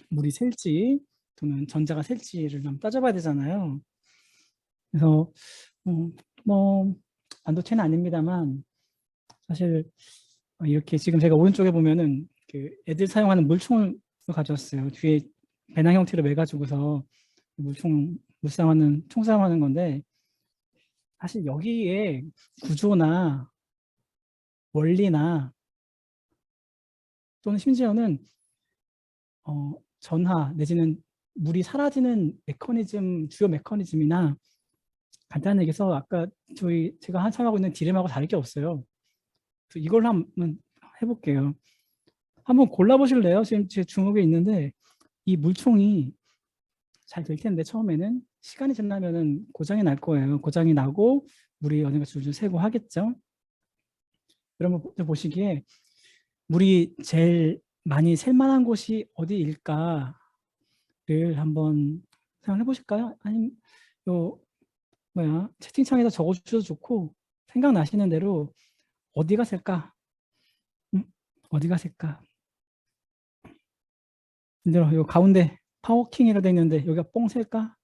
물이 셀지 또는 전자가 셀지를 좀 따져봐야 되잖아요. 그래서 뭐 반도체는 아닙니다만 사실 이렇게 지금 제가 오른쪽에 보면은 그 애들 사용하는 물총을 가져왔어요. 뒤에 배낭 형태로 매가지고서 물총 사용하는 건데, 사실 여기에 구조나 원리나 또는 심지어는 전하 내지는 물이 사라지는 주요 메커니즘이나 간단하게 얘기해서 아까 제가 한참 하고 있는 디램하고 다를 게 없어요. 그래서 이걸 한번 해볼게요. 한번 골라보실래요? 지금 제 주먹에 있는데 이 물총이 잘 될 텐데 처음에는 시간이 지나면은 고장이 날 거예요. 고장이 나고 물이 어딘가 줄줄 새고 하겠죠. 여러분 보시기에 물이 제일 많이 셀 만한 곳이 어디일까를 한번 생각해 보실까요? 아니면 채팅창에다 적어주셔도 좋고 생각나시는 대로 어디가 셀까? 어디가 셀까? 요 가운데 파워킹이라 되어 있는데 여기가 뽕 셀까?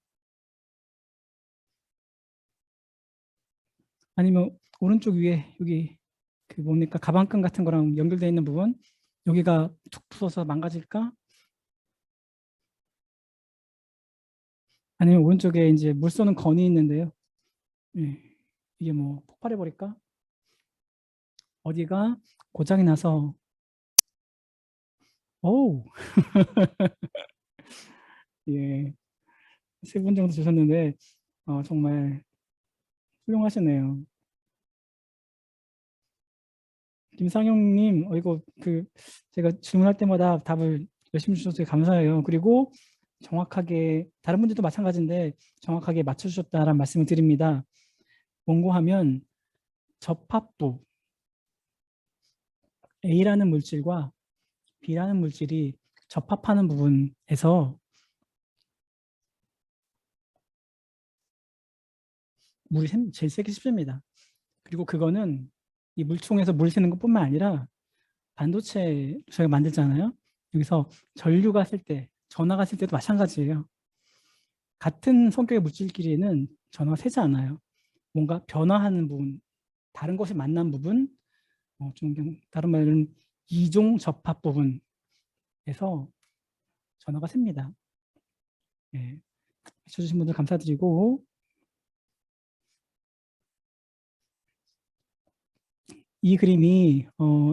아니면 오른쪽 위에 여기 그 뭡니까 가방끈 같은 거랑 연결되어 있는 부분 여기가 툭 부서서 망가질까? 아니면 오른쪽에 이제 물 쏘는 건이 있는데요. 예, 이게 뭐 폭발해 버릴까? 어디가 고장이 나서 오 예, 세 분 정도 주셨는데 정말 훌륭하시네요. 김상용님, 이거 제가 질문할 때마다 답을 열심히 주셔서 감사해요. 그리고 정확하게 다른 분들도 마찬가지인데 정확하게 맞춰주셨다라는 말씀을 드립니다. 원고하면 접합부 A라는 물질과 B라는 물질이 접합하는 부분에서 물이 제일 세게 씹습니다. 그리고 그거는 이 물총에서 물 새는 것뿐만 아니라 반도체 저희가 만들잖아요. 여기서 전류가 쓸 때, 전하가 쓸 때도 마찬가지예요. 같은 성격의 물질끼리는 전하가 새지 않아요. 뭔가 변화하는 부분, 다른 것이 만난 부분, 좀 다른 말로는 이종 접합 부분에서 전하가 셉니다. 네. 해주신 분들 감사드리고 이 그림이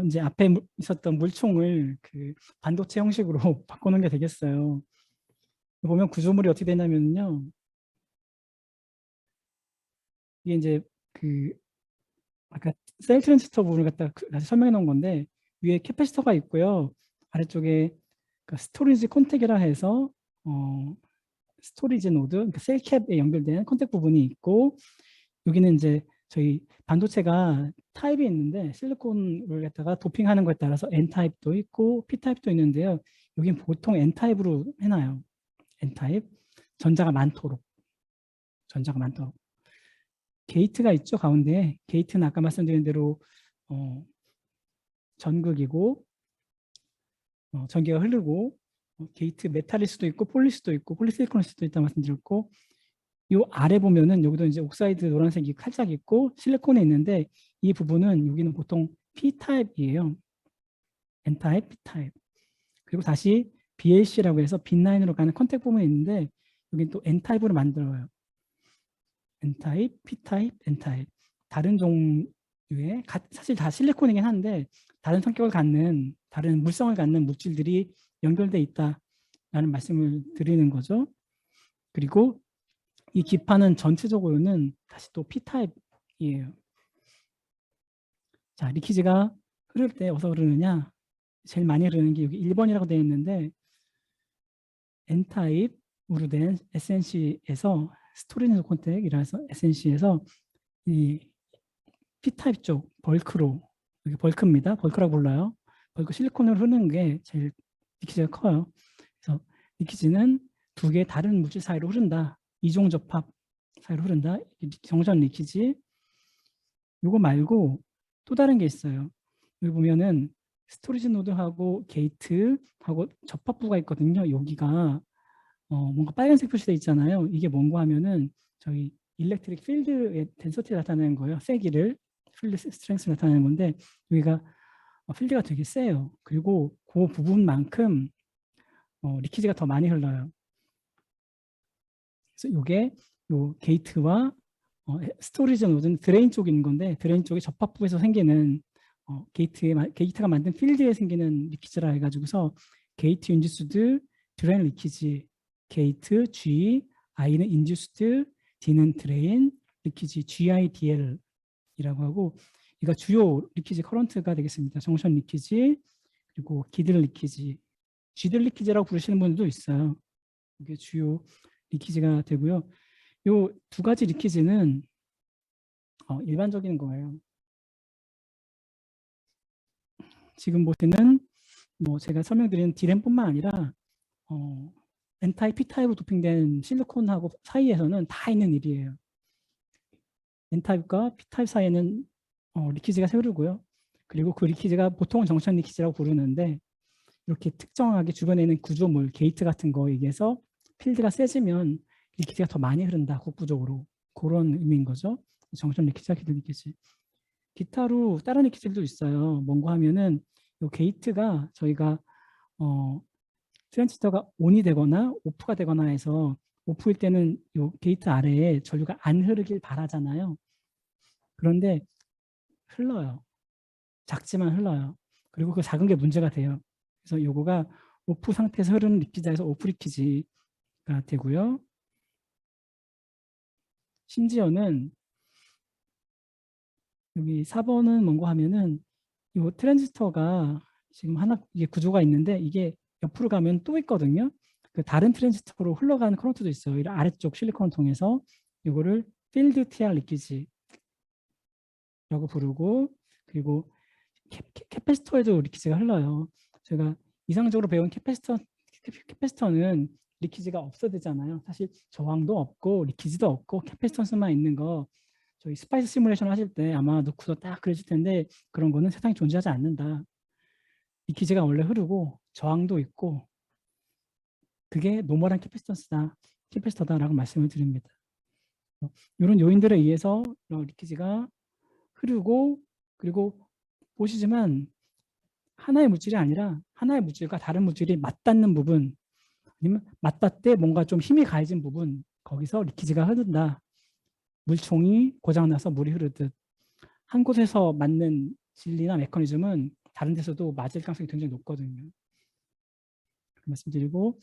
이제 앞에 있었던 물총을 그 반도체 형식으로 바꾸는 게 되겠어요. 보면 구조물이 어떻게 되냐면요. 이게 이제 그 아까 셀 트랜지스터 부분을 갖다 다시 설명해 놓은 건데 위에 캐패시터가 있고요. 아래쪽에 스토리지 콘택이라 해서 스토리지 노드, 그러니까 셀캡에 연결된 컨택 부분이 있고 여기는 이제 저희 반도체가 타입이 있는데 실리콘을 갖다가 도핑하는 것에 따라서 N타입도 있고 P타입도 있는데요. 여긴 보통 N타입으로 해놔요. N타입. 전자가 많도록. 전자가 많도록. 게이트가 있죠, 가운데. 게이트는 아까 말씀드린 대로 전극이고 전기가 흐르고 게이트 메탈일 수도 있고 폴릴 수도 있고 폴리실리콘일 수도 있다 말씀드렸고 이 아래 보면은 여기도 이제 옥사이드 노란색이 살짝 있고 실리콘이 있는데 이 부분은 여기는 보통 P타입이에요. N타입, P타입. 그리고 다시 BLC라고 해서 빈라인으로 가는 컨택 부분이 있는데 여기 또 N타입으로 만들어요. N타입, P타입, N타입. 다른 종류의 사실 다 실리콘이긴 한데 다른 성격을 갖는 다른 물성을 갖는 물질들이 연결돼 있다라는 말씀을 드리는 거죠. 그리고 이 기판은 전체적으로는 다시 또 P타입이에요. 자, 리키지가 흐를 때 어디서 흐르느냐? 제일 많이 흐르는 게 여기 1번이라고 되어 있는데 N타입으로 된 SNC에서 스토리지 콘택이라서 SNC에서 이 P타입 쪽 벌크로 여기 벌크입니다. 벌크라고 불러요. 벌크 실리콘으로 흐르는 게 제일 리키지가 커요. 그래서 리키지는 두 개의 다른 물질 사이로 흐른다. 이종 접합 사이로 흐른다. 정전 리키지. 이거 말고 또 다른 게 있어요. 여기 보면은 스토리지 노드하고 게이트하고 접합부가 있거든요. 여기가 뭔가 빨간색 표시돼 있잖아요. 이게 뭔가 하면은 저희 일렉트릭 필드의 덴서티 나타내는 거예요. 세기를 필드 스트렝스 나타내는 건데 여기가 필드가 되게 세요. 그리고 그 부분만큼 리키지가 더 많이 흘러요. 그래서 이게 요 게이트와 스토리지 노드는 드레인 쪽에 있는 건데 드레인 쪽에 접합부에서 생기는 게이트가 만든 필드에 생기는 리키지라 해가지고서 게이트 인듀스드 드레인 리키지 게이트 G, I는 인듀스드, D는 드레인 리키지 GIDL이라고 하고 이거 주요 리키지 커런트가 되겠습니다. 정션 리키지 그리고 기들 리키지 G들 리키지라고 부르시는 분들도 있어요. 이게 주요 리키지가 되고요. 요 두 가지 리키지는 일반적인 거예요. 지금 보시는 제가 설명드린 디램뿐만 아니라 N타입, P타입으로 도핑된 실리콘하고 사이에서는 다 있는 일이에요. N타입과 P타입 사이에는 리키지가 흐르고요. 그리고 그 리키지가 보통은 정션 리키지라고 부르는데 이렇게 특정하게 주변에 있는 구조물, 게이트 같은 거에 의해서 필드가 세지면 리키지가 더 많이 흐른다, 국부적으로. 그런 의미인 거죠. 정션 리키지와 기드 리키지. 기타로 다른 리키지들도 있어요. 뭔가 하면은 이 게이트가 저희가 트랜지스터가 ON이 되거나 오프가 되거나 해서 오프일 때는 이 게이트 아래에 전류가 안 흐르길 바라잖아요. 그런데 흘러요. 작지만 흘러요. 그리고 그 작은 게 문제가 돼요. 그래서 요거가 오프 상태에서 흐르는 리키지에서 오프 리키지가 되고요. 심지어는 여기 4번은 뭔가 하면은 이 트랜지스터가 지금 하나 이게 구조가 있는데 이게 옆으로 가면 또 있거든요. 그 다른 트랜지스터로 흘러가는 커런트도 있어요. 이 아래쪽 실리콘을 통해서 이거를 필드 TR 리키지라고 부르고 그리고 캐패시터에도 리키지가 흘러요. 제가 이상적으로 배운 캐패시터는 리키지가 없어야 되잖아요. 사실 저항도 없고 리키지도 없고 캐패시턴스만 있는 거 저희 스파이스 시뮬레이션 하실 때 아마 놓고서 딱 그러실 텐데 그런 거는 세상에 존재하지 않는다. 리키지가 원래 흐르고 저항도 있고 그게 노멀한 캐패시터다라고 말씀을 드립니다. 이런 요인들에 의해서 리키지가 흐르고 그리고 보시지만 하나의 물질이 아니라 하나의 물질과 다른 물질이 맞닿는 부분 아니면 맞닿되 뭔가 좀 힘이 가해진 부분 거기서 리키지가 흐른다. 물총이 고장나서 물이 흐르듯 한 곳에서 맞는 진리나 메커니즘은 다른 데서도 맞을 가능성이 굉장히 높거든요. 말씀드리고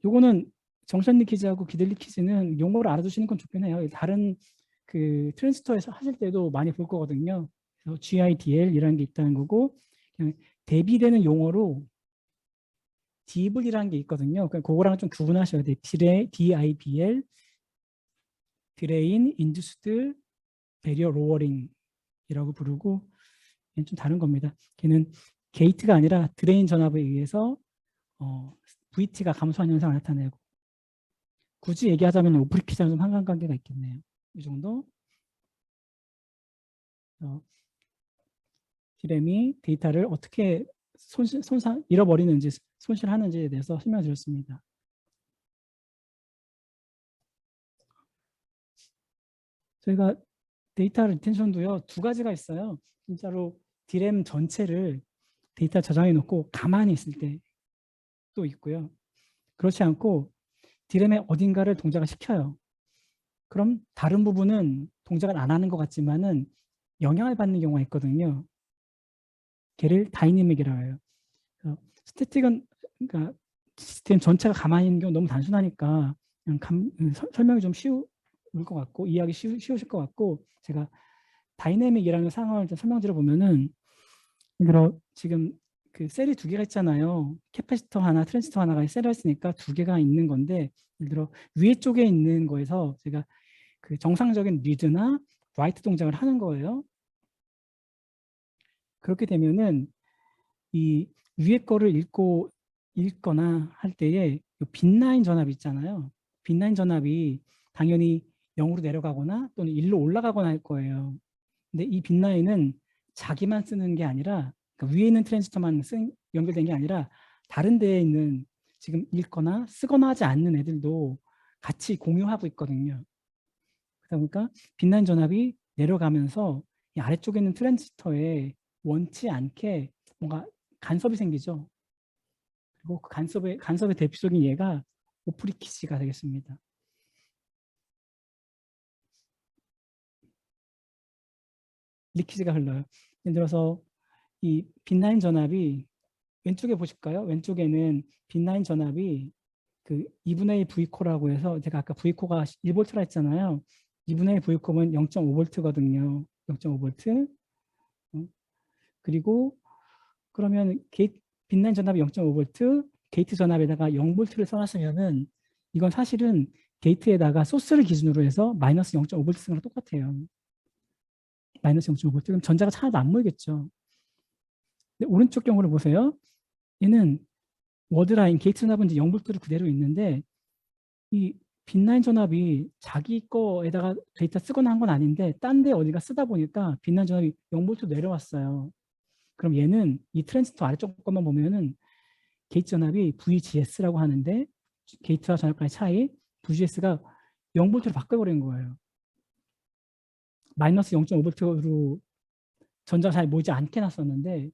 요거는 정션 리키지하고 기들 리키지는 용어를 알아두시는 건 좋긴 해요. 다른 그 트랜지스터에서 하실 때도 많이 볼 거거든요. 그래서 GIDL이라는 게 있다는 거고 그냥 대비되는 용어로 DIBL이라는 게 있거든요. 그거랑 좀 구분하셔야 돼요. DIBL, 드레인 인듀스드 배리어 로어링이라고 부르고 좀 다른 겁니다. 걔는 게이트가 아니라 드레인 전압에 의해서 VT가 감소한 현상을 나타내고 굳이 얘기하자면 오프리키즈랑 좀 상관관계가 있겠네요. 이 정도. 디램이 데이터를 어떻게 잃어버리는지 손실하는지에 대해서 설명드렸습니다. 저희가 데이터 리텐션도요 2가지가 있어요. 진짜로 디램 전체를 데이터 저장해 놓고 가만히 있을 때도 있고요. 그렇지 않고 디램의 어딘가를 동작을 시켜요. 그럼 다른 부분은 동작을 안 하는 것 같지만은 영향을 받는 경우가 있거든요. 걔를 다이내믹이라고 해요. 스태틱은 그러니까 시스템 전체가 가만히 있는 경우 너무 단순하니까 그냥 설명이 좀 쉬울 것 같고 이해하기 쉬우실 것 같고 제가 다이내믹이라는 상황을 좀 설명드려 보면은 지금 그 셀이 2개가 있잖아요. 캐패시터 하나, 트랜지스터 하나가 셀이 있으니까 2개가 있는 건데 예를 들어 위에 쪽에 있는 거에서 제가 그 정상적인 리드나 라이트 동작을 하는 거예요. 그렇게 되면은 이 위에 거를 읽거나 할 때에 빈라인 전압이 있잖아요. 빈라인 전압이 당연히 0으로 내려가거나 또는 1로 올라가거나 할 거예요. 근데 이 빈라인은 자기만 쓰는 게 아니라 그러니까 위에 있는 트랜지스터만 연결된 게 아니라 다른 데에 있는 지금 읽거나 쓰거나 하지 않는 애들도 같이 공유하고 있거든요. 그러다 보니까 빛나는 전압이 내려가면서 이 아래쪽에 있는 트랜지스터에 원치 않게 뭔가 간섭이 생기죠. 그리고 그 간섭의 대표적인 예가 오프리키지가 되겠습니다. 리키지가 흘러요. 예를 들어서 이 빛나는 전압이 왼쪽에 보실까요? 왼쪽에는 빛나는 전압이 그 2분의 1 V코라고 해서 제가 아까 V코가 1V라 했잖아요. 2분의 1 V코면 0.5V거든요. 0.5V. 그리고 그러면 빛나는 전압이 0.5V, 게이트 전압에다가 0V를 써놨으면은 이건 사실은 게이트에다가 소스를 기준으로 해서 마이너스 0.5V 쓰는 거랑 똑같아요. 마이너스 0.5V. 그럼 전자가 하나도 안 모이겠죠. 근데 오른쪽 경우를 보세요. 얘는 워드라인, 게이트 전압은 이제 0V를 그대로 있는데 이 빛나는 전압이 자기 거에다가 데이터 쓰거나 한 건 아닌데 딴 데 어디가 쓰다 보니까 빛나는 전압이 0V 내려왔어요. 그럼 얘는 이 트랜지스터 아래쪽 것만 보면은 게이트 전압이 VGS라고 하는데 게이트와 전압 간의 차이 VGS가 0V로 바꿔버린 거예요. 마이너스 0.5V로 전자가 잘 모이지 않게 놨었는데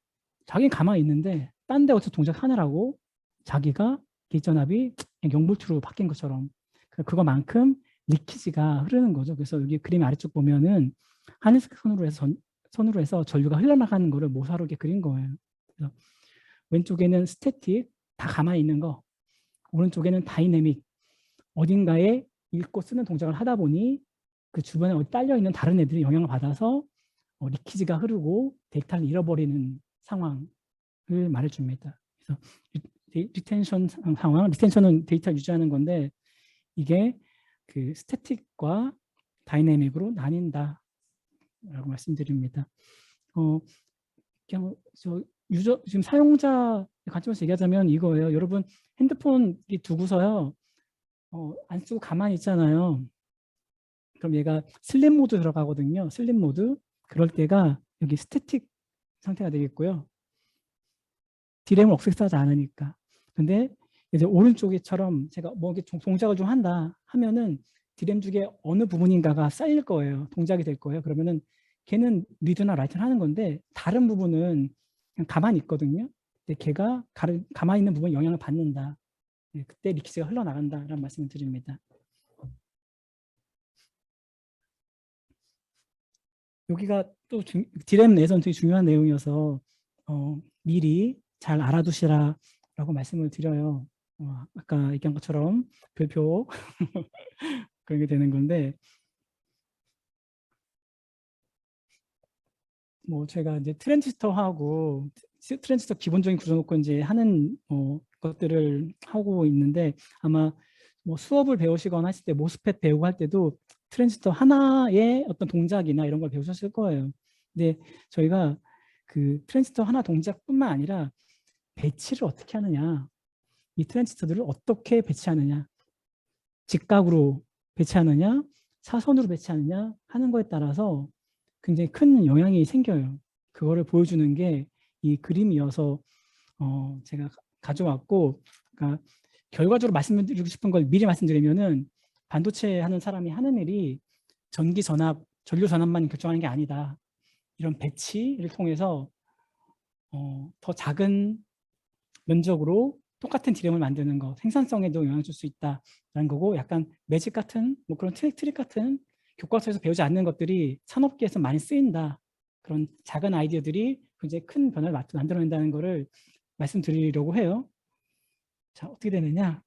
자기는 가만히 있는데 딴 데 어디서 동작하느라고 자기가 게이트 전압이 0V로 바뀐 것처럼 그거만큼 리키지가 흐르는 거죠. 그래서 여기 그림 아래쪽 보면은 하늘색 선으로 해서 전류가 흘러나가는 거를 모사로 이렇게 그린 거예요. 그래서 왼쪽에는 스태틱, 다 가만히 있는 거. 오른쪽에는 다이내믹, 어딘가에 읽고 쓰는 동작을 하다 보니 그 주변에 어디 딸려있는 다른 애들이 영향을 받아서 리키지가 흐르고 데이터를 잃어버리는 상황을 말해줍니다. 그래서 리텐션 상황, 리텐션은 데이터 유지하는 건데 이게 그 스태틱과 다이내믹으로 나뉜다 라고 말씀드립니다. 그냥 지금 사용자 관점에서 얘기하자면 이거예요. 여러분 핸드폰 두고서요 안 쓰고 가만히 있잖아요. 그럼 얘가 슬립 모드 들어가거든요. 슬립 모드. 그럴 때가 여기 스태틱 상태가 되겠고요. 디램을 억세스하지 않으니까. 근데 이제 오른쪽에처럼 제가 뭐 동작을 좀 한다 하면은 디램 중에 어느 부분인가가 쌓일 거예요. 동작이 될 거예요. 그러면은 걔는 리드나 라이트를 하는 건데 다른 부분은 그냥 가만히 있거든요. 근데 걔가 가만히 있는 부분에 영향을 받는다. 네, 그때 리키지가 흘러나간다라는 말씀을 드립니다. 여기가 또 디램 내에서는 되게 중요한 내용이어서 미리 잘 알아두시라라고 말씀을 드려요. 아까 얘기한 것처럼 별표 그렇게 되는 건데 뭐 제가 이제 트랜지스터하고 트랜지스터 기본적인 구조 놓고 이제 하는 것들을 하고 있는데 아마 뭐 수업을 배우시거나 하실 때 모스펫 배우고 할 때도 트랜지스터 하나의 어떤 동작이나 이런 걸 배우셨을 거예요. 근데 저희가 그 트랜지스터 하나 동작뿐만 아니라 배치를 어떻게 하느냐, 이 트랜지스터들을 어떻게 배치하느냐, 직각으로 배치하느냐, 사선으로 배치하느냐 하는 거에 따라서 굉장히 큰 영향이 생겨요. 그거를 보여주는 게 이 그림이어서 제가 가져왔고, 그러니까 결과적으로 말씀드리고 싶은 걸 미리 말씀드리면은 반도체 하는 사람이 하는 일이 전기 전압, 전류 전압만 결정하는 게 아니다. 이런 배치를 통해서 더 작은 면적으로 똑같은 디램을 만드는 거, 생산성에도 영향을 줄 수 있다라는 거고, 약간 매직 같은 뭐 그런 트릭 같은 교과서에서 배우지 않는 것들이 산업계에서 많이 쓰인다. 그런 작은 아이디어들이 굉장히 큰 변화를 만들어낸다는 거를 말씀드리려고 해요. 자, 어떻게 되느냐?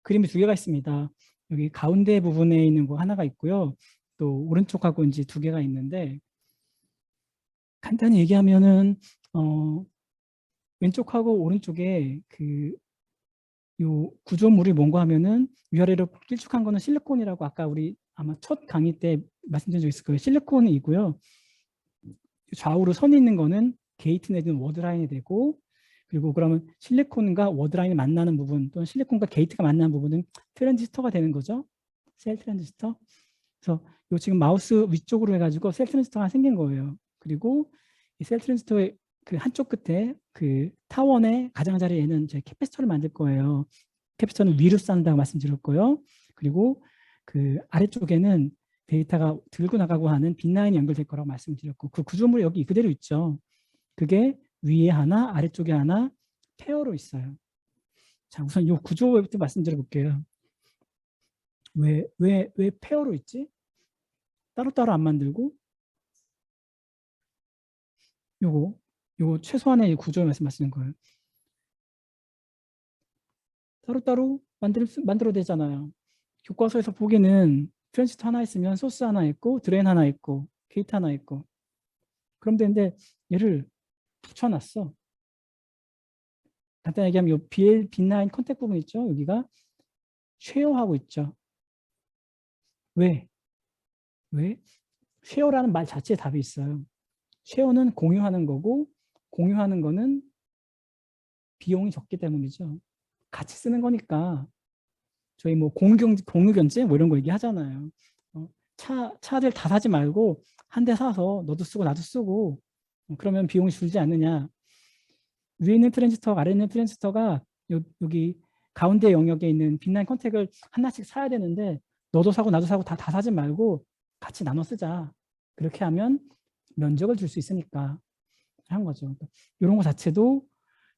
그림이 두 개가 있습니다. 여기 가운데 부분에 있는 거 하나가 있고요. 또 오른쪽하고 이제 두 개가 있는데 간단히 얘기하면은 왼쪽하고 오른쪽에 요 구조물이 뭔가 하면은 위아래로 길쭉한 거는 실리콘이라고 아까 우리 아마 첫 강의 때 말씀드린 적 있을 거예요. 실리콘이고요. 좌우로 선이 있는 거는 게이트 내지는 워드라인이 되고, 그리고 그러면 실리콘과 워드라인이 만나는 부분 또는 실리콘과 게이트가 만나는 부분은 트랜지스터가 되는 거죠. 셀 트랜지스터. 그래서 요 지금 마우스 위쪽으로 해가지고 셀 트랜지스터가 생긴 거예요. 그리고 이 셀 트랜지스터의 그 한쪽 끝에 그 타원의 가장자리에는 저희 캐패시터를 만들 거예요. 캐패시터는 위로 쌓는다고 말씀드렸고요. 그리고 그 아래쪽에는 데이터가 들고 나가고 하는 빈라인이 연결될 거라고 말씀드렸고, 그 구조물이 여기 그대로 있죠. 그게 위에 하나, 아래쪽에 하나 페어로 있어요. 자, 우선 이 구조부터 말씀드려 볼게요. 왜 페어로 있지? 따로따로 안 만들고? 요거 최소한의 구조 말씀하시는 거예요. 따로따로 만들어야 되잖아요. 교과서에서 보기에는 트랜지스터 하나 있으면 소스 하나 있고 드레인 하나 있고 게이트 하나 있고 그럼 되는데 얘를 붙여놨어. 간단히 얘기하면 요 빈라인 컨택 부분 있죠? 여기가 쉐어하고 있죠. 왜? 쉐어라는 말 자체에 답이 있어요. 쉐어는 공유하는 거고 공유하는 거는 비용이 적기 때문이죠. 같이 쓰는 거니까 저희 뭐 공유경제 뭐 이런 거 얘기하잖아요. 차들 다 사지 말고 한 대 사서 너도 쓰고 나도 쓰고 그러면 비용이 줄지 않느냐. 위에 있는 트랜지스터, 아래 있는 트랜지스터가 여기 가운데 영역에 있는 빈라인 컨택을 하나씩 사야 되는데 너도 사고 나도 사고 다 사지 말고 같이 나눠 쓰자. 그렇게 하면 면적을 줄 수 있으니까 한 거죠. 이런 거 자체도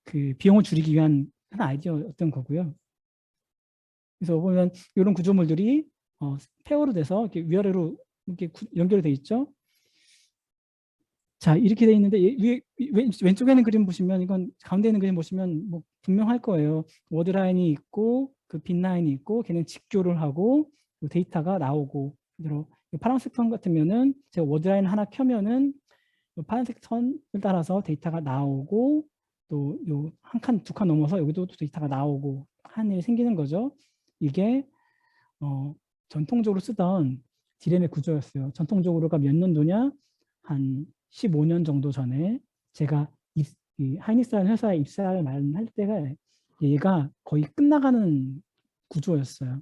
그 비용을 줄이기 위한 한 아이디어였던 거고요. 그래서 보면 이런 구조물들이 페어로 돼서 이렇게 위아래로 이렇게 연결이 돼 있죠. 자, 이렇게 돼 있는데 왼쪽에 있는 그림 보시면 이건 가운데 있는 그림 보시면 뭐 분명할 거예요. 워드 라인이 있고 그 빈 라인이 있고 걔는 직교를 하고 데이터가 나오고 그대로 파란색 선 같으면은 제가 워드 라인 하나 켜면은 파란색 선을 따라서 데이터가 나오고 또 요 한 칸, 두 칸 넘어서 여기도 또 데이터가 나오고 하는 일이 생기는 거죠. 이게 전통적으로 쓰던 디램의 구조였어요. 전통적으로가 몇 년도냐? 한 15년 정도 전에 제가 이 하이닉스라는 회사에 입사를 할 때가 얘가 거의 끝나가는 구조였어요.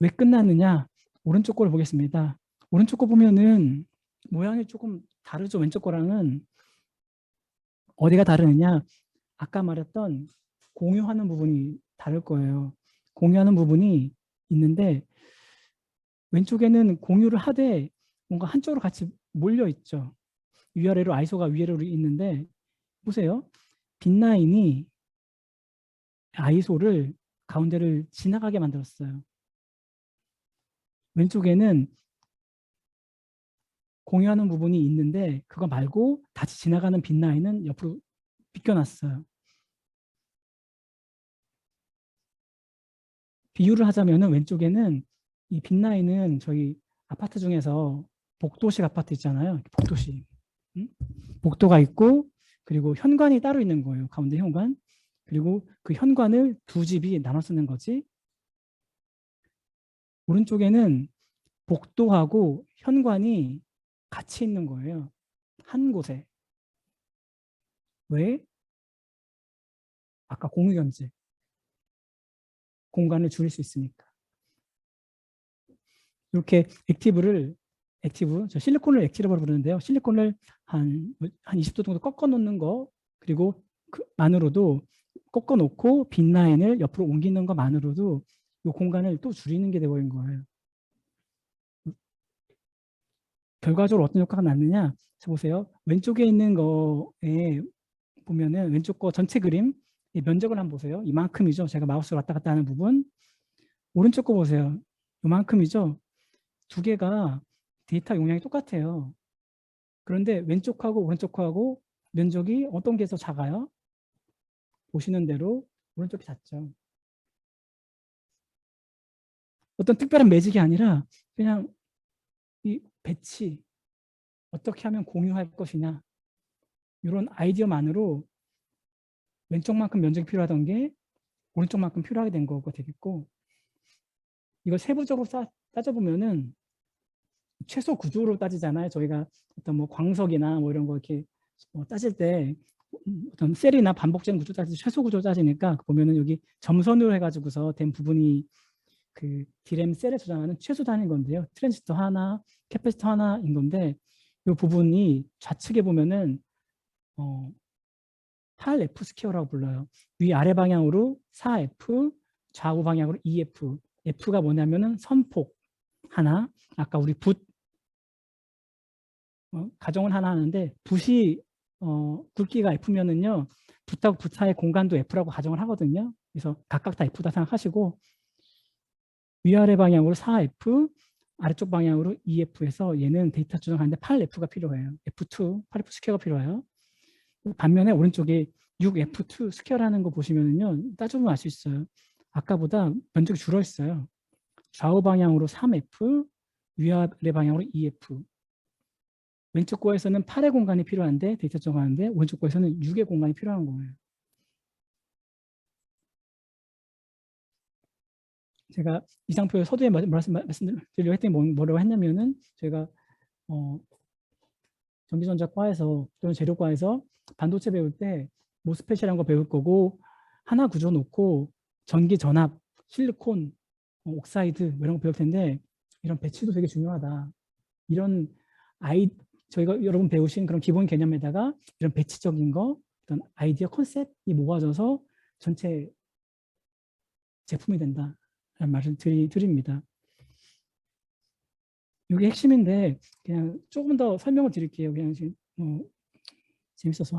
왜 끝났느냐? 오른쪽 거를 보겠습니다. 오른쪽 거 보면은 모양이 조금 다르죠. 왼쪽 거랑은. 어디가 다르느냐? 아까 말했던 공유하는 부분이 다를 거예요. 공유하는 부분이 있는데 왼쪽에는 공유를 하되 뭔가 한쪽으로 같이 몰려 있죠. 위아래로 아이소가 위아래로 있는데 보세요. 빈라인이 아이소를 가운데를 지나가게 만들었어요. 왼쪽에는 공유하는 부분이 있는데 그거 말고 같이 지나가는 빈라인은 옆으로 비껴놨어요. 비유를 하자면 왼쪽에는 이 빈라인은 저희 아파트 중에서 복도식 아파트 있잖아요. 복도식. 복도가 있고 그리고 현관이 따로 있는 거예요. 가운데 현관. 그리고 그 현관을 두 집이 나눠 쓰는 거지. 오른쪽에는 복도하고 현관이 같이 있는 거예요. 한 곳에. 왜? 아까 공유경제. 공간을 줄일 수 있으니까. 이렇게 저 실리콘을 액티브로 부르는데요. 실리콘을 한 20도 정도 꺾어 놓는 거, 그리고 그 만으로도 꺾어 놓고 빈 라인을 옆으로 옮기는 것만으로도 이 공간을 또 줄이는 게 되어버린 거예요. 결과적으로 어떤 효과가 났느냐? 보세요. 왼쪽에 있는 거에 보면은 왼쪽 거 전체 그림, 면적을 한번 보세요. 이만큼이죠. 제가 마우스로 왔다 갔다 하는 부분. 오른쪽 거 보세요. 이만큼이죠. 두 개가 데이터 용량이 똑같아요. 그런데 왼쪽하고 오른쪽하고 면적이 어떤 게 더 작아요? 보시는 대로 오른쪽이 작죠. 어떤 특별한 매직이 아니라 그냥 이 배치, 어떻게 하면 공유할 것이냐 이런 아이디어만으로 왼쪽만큼 면적이 필요하던 게 오른쪽만큼 필요하게 된 거가 되겠고, 이걸 세부적으로 따져보면은 최소 구조로 따지잖아요. 저희가 어떤 뭐 광석이나 뭐 이런 거 이렇게 따질 때 어떤 셀이나 반복된 구조 따질 때 최소 구조 따지니까 보면은 여기 점선으로 해가지고서 된 부분이 그 디램 셀에 저장하는 최소 단위인 건데요. 트랜지스터 하나, 캐패시터 하나인 건데 이 부분이 좌측에 보면은 8F 스퀘어라고 불러요. 위아래 방향으로 4F, 좌우 방향으로 2F. F가 뭐냐면은 선폭 하나, 아까 우리 붓 가정을 하나 하는데 붓이 굵기가 F면은요, 붓하고 붓 사이의 공간도 F라고 가정을 하거든요. 그래서 각각 다 F다 생각하시고 위아래 방향으로 4F, 아래쪽 방향으로 2F에서 얘는 데이터 조정하는데 8F가 필요해요. F2, 8F 스퀘어가 필요해요. 반면에 오른쪽에 6F2 스퀘어라는 거 보시면은요, 따져보면 알 수 있어요. 아까보다 면적이 줄어 있어요. 좌우 방향으로 3F, 위아래 방향으로 2F. 왼쪽 거에서는 8의 공간이 필요한데 데이터 조정하는데 오른쪽 거에서는 6의 공간이 필요한 거예요. 제가 이상표 서두에 말씀드리려고 했더니 뭐라고 했냐면은 제가 전기전자과에서 또는 재료과에서 반도체 배울 때 모스펫이라는 거 배울 거고 하나 구조 놓고 전기 전압, 실리콘, 옥사이드 뭐 이런 거 배울 텐데 이런 배치도 되게 중요하다. 이런 저희가 여러분 배우신 그런 기본 개념에다가 이런 배치적인 거, 어떤 아이디어 컨셉이 모아져서 전체 제품이 된다라는 말을 드립니다. 이게 핵심인데 그냥 조금 더 설명을 드릴게요. 그냥 지금 재밌어서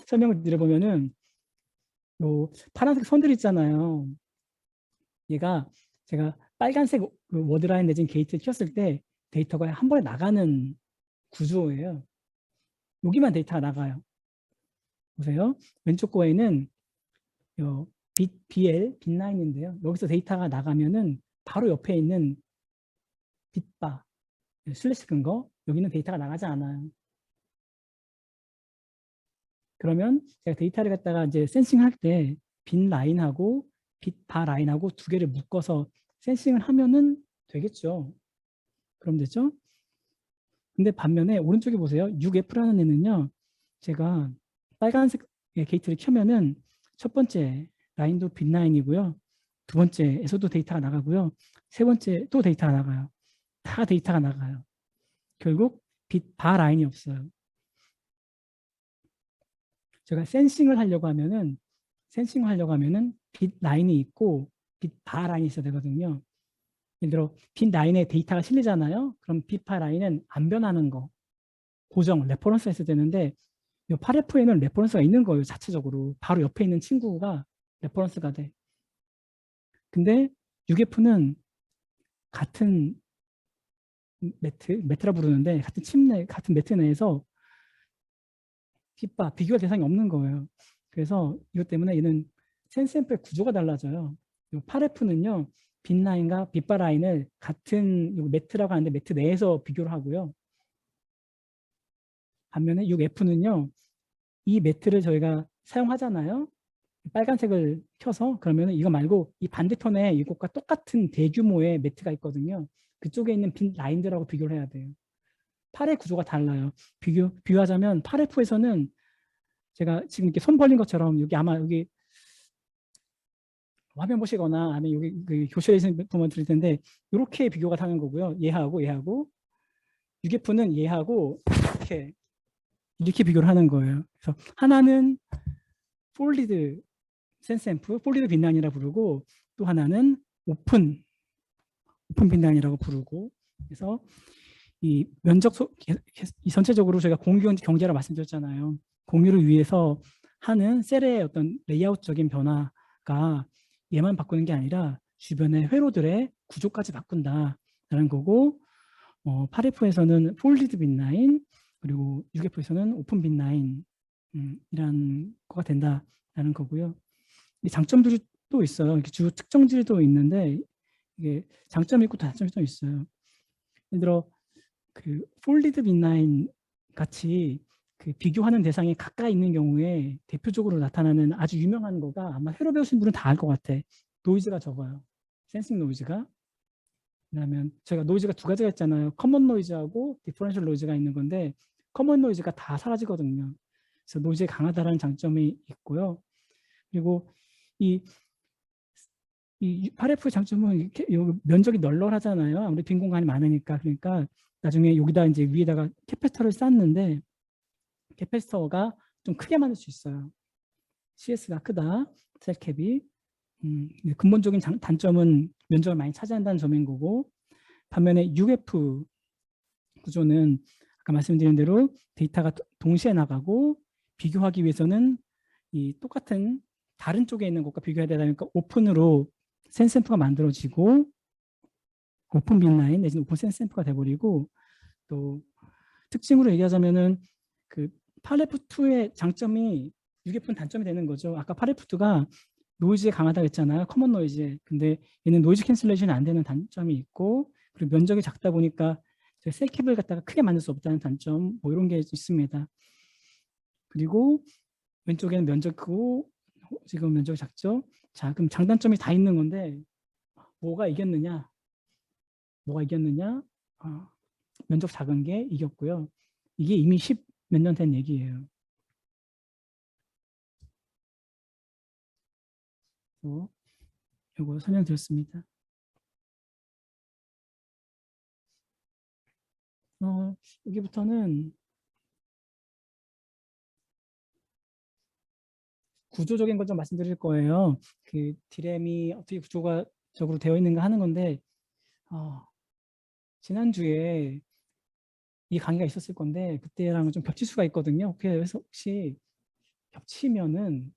설명을 드려보면은 요 파란색 선들 있잖아요. 얘가 제가 빨간색 그 워드라인 내진 게이트를 켰을 때 데이터가 한 번에 나가는 구조예요. 여기만 데이터가 나가요. 보세요. 왼쪽 거에는 요 BL, 빗라인인데요. 여기서 데이터가 나가면은 바로 옆에 있는 빛바, 슬래시 근거, 여기는 데이터가 나가지 않아요. 그러면 제가 데이터를 갖다가 이제 센싱할 때 빛 라인하고 빛바 라인하고 두 개를 묶어서 센싱을 하면은 되겠죠. 그럼 됐죠? 근데 반면에 오른쪽에 보세요. 6F라는 애는요. 제가 빨간색 게이트를 켜면은 첫 번째 라인도 빛 라인이고요. 두 번째에서도 데이터가 나가고요. 세 번째 또 데이터가 나가요. 다 데이터가 나가요. 결국 빛바 라인이 없어요. 제가 센싱을 하려고 하면은 빛 라인이 있고 빛바 라인이 있어야 되거든요. 예를 들어 빛 라인에 데이터가 실리잖아요. 그럼 빛바 라인은 안 변하는 거, 고정, 레퍼런스가 있어야 되는데 이 8F에는 레퍼런스가 있는 거예요. 자체적으로. 바로 옆에 있는 친구가 레퍼런스가 돼. 근데 6F는 같은 매트라 부르는데 같은 같은 매트 내에서 비교할 대상이 없는 거예요. 그래서 이것 때문에 얘는 센샘플 구조가 달라져요. 8F는요, 빛라인과 빛바 라인을 같은 매트라고 하는데 매트 내에서 비교를 하고요. 반면에 6F는요, 이 매트를 저희가 사용하잖아요. 빨간색을 켜서 그러면 이거 말고 이 반대편에 이것과 똑같은 대규모의 매트가 있거든요. 그쪽에 있는 빛 라인들하고 비교를 해야 돼요. 8의 구조가 달라요. 비유하자면 8F에서는 제가 지금 이렇게 손 벌린 것처럼 여기 아마 여기 화면 보시거나 아니면 여기 그 교실에 있는 분만 드릴 텐데 이렇게 비교가 되는 거고요. 얘하고 6F는 얘하고 이렇게 비교를 하는 거예요. 그래서 하나는 폴리드 센샘프, 폴리드 빛난이라 부르고 또 하나는 오픈 빛난이라고 부르고 그래서 이 면적 이 전체적으로 저희가 공유 경제라 말씀드렸잖아요. 공유를 위해서 하는 셀의 어떤 레이아웃적인 변화가 얘만 바꾸는 게 아니라 주변의 회로들의 구조까지 바꾼다라는 거고 8F에서는 폴리드 빛라인 그리고 6F에서는 오픈 빛라인 이란 거가 된다라는 거고요. 이 장점들이 또 있어요. 이렇게 주 특정들도 있는데 이게 장점이 있고 단점이 좀 있어요. 예를 들어 그 폴리드 빛라인 같이 그 비교하는 대상이 가까이 있는 경우에 대표적으로 나타나는 아주 유명한 거가 아마 회로 배우신 분은 다 알 것 같아. 노이즈가 적어요. 센싱 노이즈가. 왜냐하면 저희가 노이즈가 두 가지가 있잖아요. 커먼 노이즈하고 디퍼런셜 노이즈가 있는 건데 커먼 노이즈가 다 사라지거든요. 그래서 노이즈가 강하다는 장점이 있고요. 그리고 이 8F의 장점은 이렇게 면적이 널널하잖아요. 아무리 빈 공간이 많으니까. 그러니까 나중에 여기다 이제 위에다가 캐패시터를 쌓는데 캐패시터가 좀 크게 만들 수 있어요. CS가 크다, 셀캡이. 근본적인 단점은 면적을 많이 차지한다는 점인 거고, 반면에 UF 구조는 아까 말씀드린 대로 데이터가 동시에 나가고 비교하기 위해서는 이 똑같은 다른 쪽에 있는 것과 비교해야 되다 보니까 오픈으로 센샘프가 만들어지고 오픈 빈라인 내지는 오픈 센샘프가 돼버리고, 또 특징으로 얘기하자면은 그 파레프2의 장점이 UF는 단점이 되는 거죠. 아까 파레프2가 노이즈에 강하다고 했잖아요. 커먼 노이즈에. 근데 얘는 노이즈 캔슬레이션이 안 되는 단점이 있고, 그리고 면적이 작다 보니까 셀캡을 갖다가 크게 만들 수 없다는 단점, 뭐 이런 게 있습니다. 그리고 왼쪽에는 면적 크고 지금 면적이 작죠. 자, 그럼 장단점이 다 있는 건데 뭐가 이겼느냐? 면적 작은 게 이겼고요. 이게 이미 10 몇 년 된 얘기예요. 이거 설명드렸습니다. 여기부터는 구조적인 걸 좀 말씀드릴 거예요. 그 디램이 어떻게 구조가 적으로 되어 있는가 하는 건데, 지난주에 이 강의가 있었을 건데 그때랑 좀 겹칠 수가 있거든요. 그래서 혹시 겹치면은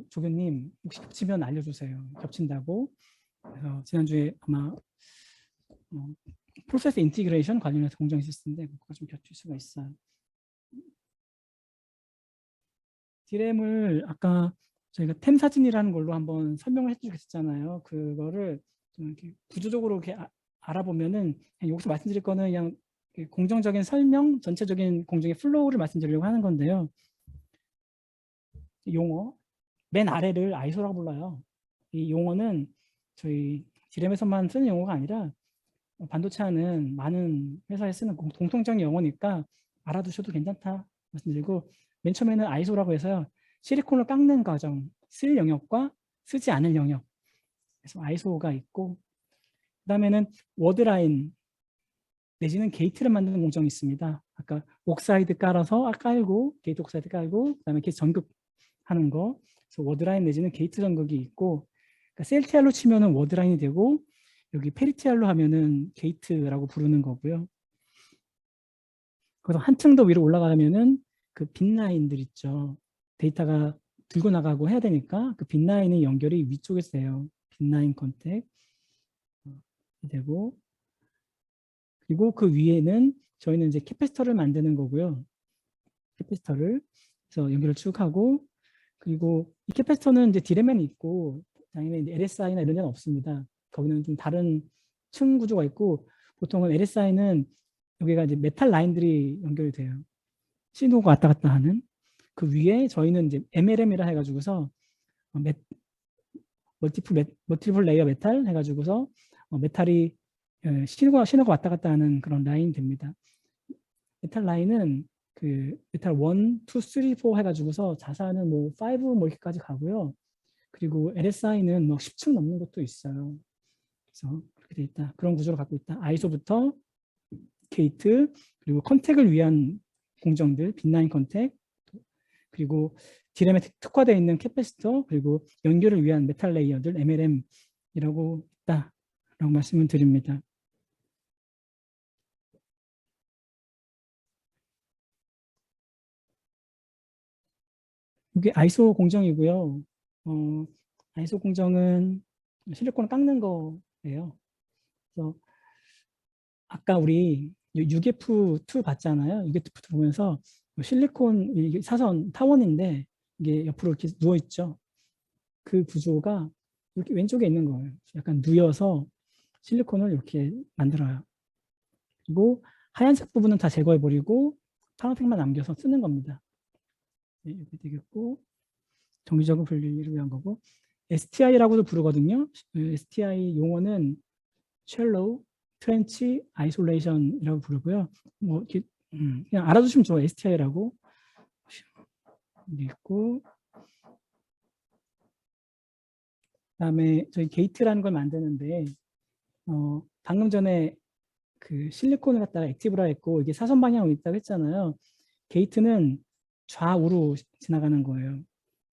조교님 혹시 겹치면 알려주세요. 겹친다고. 그래서 지난주에 아마 프로세스 인티그레이션 관련해서 공정이 있었을 텐데 그거가 좀 겹칠 수가 있어요. 디램을 아까 저희가 템 사진이라는 걸로 한번 설명을 해주셨잖아요. 그거를 좀 이렇게 구조적으로 이렇게 알아보면은 여기서 말씀드릴 거는 그냥 공정적인 설명, 전체적인 공정의 플로우를 말씀드리려고 하는 건데요. 용어 맨 아래를 아이소라고 불러요. 이 용어는 저희 디램에서만 쓰는 용어가 아니라 반도체 하는 많은 회사에 쓰는 공통적인 용어니까 알아두셔도 괜찮다 말씀드리고, 맨 처음에는 아이소라고 해서요. 실리콘을 깎는 과정, 쓸 영역과 쓰지 않을 영역. 그래서 아이소가 있고, 그 다음에는 워드라인 내지는 게이트를 만드는 공정이 있습니다. 아까 옥사이드 깔고 게이트 옥사이드 깔고 그다음에 게이트 전극하는 거. 그래서 워드라인 내지는 게이트 전극이 있고, 그러니까 셀티알로 치면은 워드라인이 되고 여기 페리티알로 하면은 게이트라고 부르는 거고요. 그래서 한층 더 위로 올라가면은 그 빈라인들 있죠. 데이터가 들고 나가고 해야 되니까 그 빈라인의 연결이 위쪽에서 돼요. 빈라인 컨택 되고, 그리고 그 위에는 저희는 이제 캐패시터를 만드는 거고요. 캐패시터를 그래서 연결을 쭉 하고, 그리고 이 캐패시터는 이제 디램에는 있고 당연히 이제 LSI나 이런 데는 없습니다. 거기는 좀 다른 층 구조가 있고, 보통은 LSI는 여기가 이제 메탈 라인들이 연결이 돼요. 신호가 왔다 갔다 하는. 그 위에 저희는 이제 MLM이라 해가지고서 멀티플 레이어 메탈 해가지고서 메탈이 신호가 왔다 갔다 하는 그런 라인 됩니다. 메탈 라인은 그 메탈 1, 2, 3, 4 해가지고서 자사는 뭐 5 뭐 이렇게까지 가고요. 그리고 LSI는 뭐 10층 넘는 것도 있어요. 그래서 그렇게 돼 있다. 그런 구조를 갖고 있다. 아이소부터 게이트, 그리고 컨택을 위한 공정들, 빈라인 컨택, 그리고 디램에 특화되어 있는 캐패시터, 그리고 연결을 위한 메탈 레이어들, MLM이라고 있다라고 말씀을 드립니다. 이게 아이소 공정이고요. 아이소 공정은 실리콘을 깎는 거예요. 그래서 아까 우리 UF2 봤잖아요. UF2 보면서 실리콘 사선 타원인데 이게 옆으로 이렇게 누워 있죠. 그 구조가 이렇게 왼쪽에 있는 거예요. 약간 누여서 실리콘을 이렇게 만들어요. 그리고 하얀색 부분은 다 제거해 버리고 파란색만 남겨서 쓰는 겁니다. 네, 이렇게 되겠고, 정기적인 분리를 위한 거고, STI라고도 부르거든요. STI 용어는 Shallow Trench Isolation이라고 부르고요. 뭐 이렇게 그냥 알아두시면 좋아요. STI라고 있고, 그다음에 저희 게이트라는 걸 만드는데 방금 전에 그 실리콘을 갖다가 액티브라 했고 이게 사선 방향으로 있다고 했잖아요. 게이트는 좌우로 지나가는 거예요.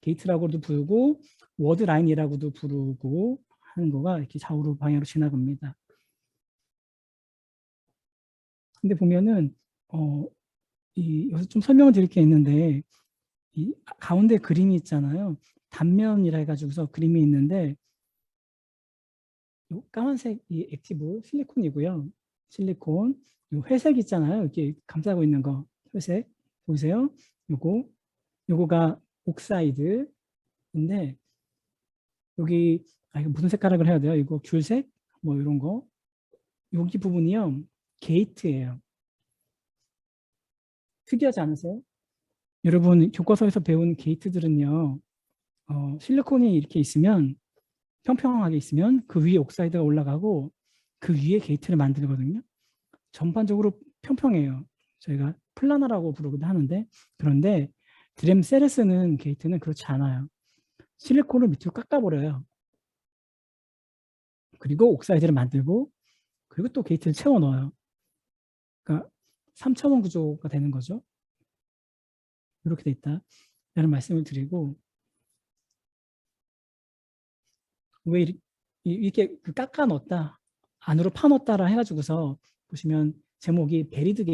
게이트라고도 부르고 워드 라인이라고도 부르고 하는 거가 이렇게 좌우로 방향으로 지나갑니다. 근데 보면은 여기서 좀 설명을 드릴 게 있는데 이 가운데 그림이 있잖아요. 단면이라 해가지고서 그림이 있는데 요 까만색 이 액티브 실리콘이고요. 실리콘 요 회색 있잖아요. 이렇게 감싸고 있는 거 회색 보이세요? 요거가 옥사이드인데 여기 이거 무슨 색깔을 해야 돼요? 이거 귤색 뭐 이런 거 여기 부분이요 게이트예요. 특이하지 않으세요? 여러분 교과서에서 배운 게이트들은요 실리콘이 이렇게 있으면 평평하게 있으면 그 위에 옥사이드가 올라가고 그 위에 게이트를 만들거든요. 전반적으로 평평해요. 저희가 플라나라고 부르기도 하는데 그런데 드램셀에 쓰는 게이트는 그렇지 않아요. 실리콘을 밑으로 깎아버려요. 그리고 옥사이드를 만들고 그리고 또 게이트를 채워 넣어요. 그러니까 3차원 구조가 되는 거죠. 이렇게 돼 있다. 라는 말씀을 드리고 왜 이렇게 깎아 넣었다 안으로 파 넣었다라 해가지고서 보시면 제목이 베리드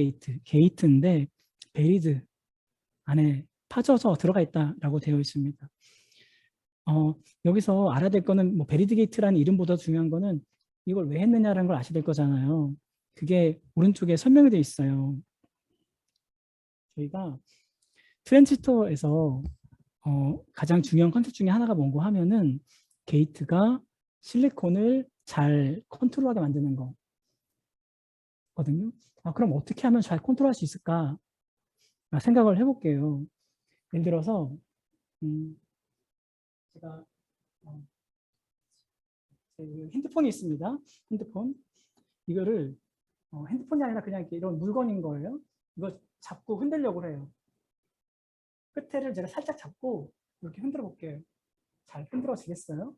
게이트인데 베리드 안에 파져서 들어가 있다라고 되어 있습니다. 여기서 알아야 될 거는 뭐 베리드 게이트라는 이름보다 중요한 거는 이걸 왜 했느냐라는 걸 아셔야 될 거잖아요. 그게 오른쪽에 설명이 되어 있어요. 저희가 트랜지스터에서 가장 중요한 컨셉 중에 하나가 뭔고 하면은 게이트가 실리콘을 잘 컨트롤하게 만드는 거거든요. 그럼 어떻게 하면 잘 컨트롤할 수 있을까 생각을 해볼게요. 예를 들어서 제가 핸드폰이 있습니다. 핸드폰 이거를 핸드폰이 아니라 그냥 이렇게 이런 물건인 거예요. 이거 잡고 흔들려고 해요. 끝에를 제가 살짝 잡고 이렇게 흔들어 볼게요. 잘 흔들어지겠어요?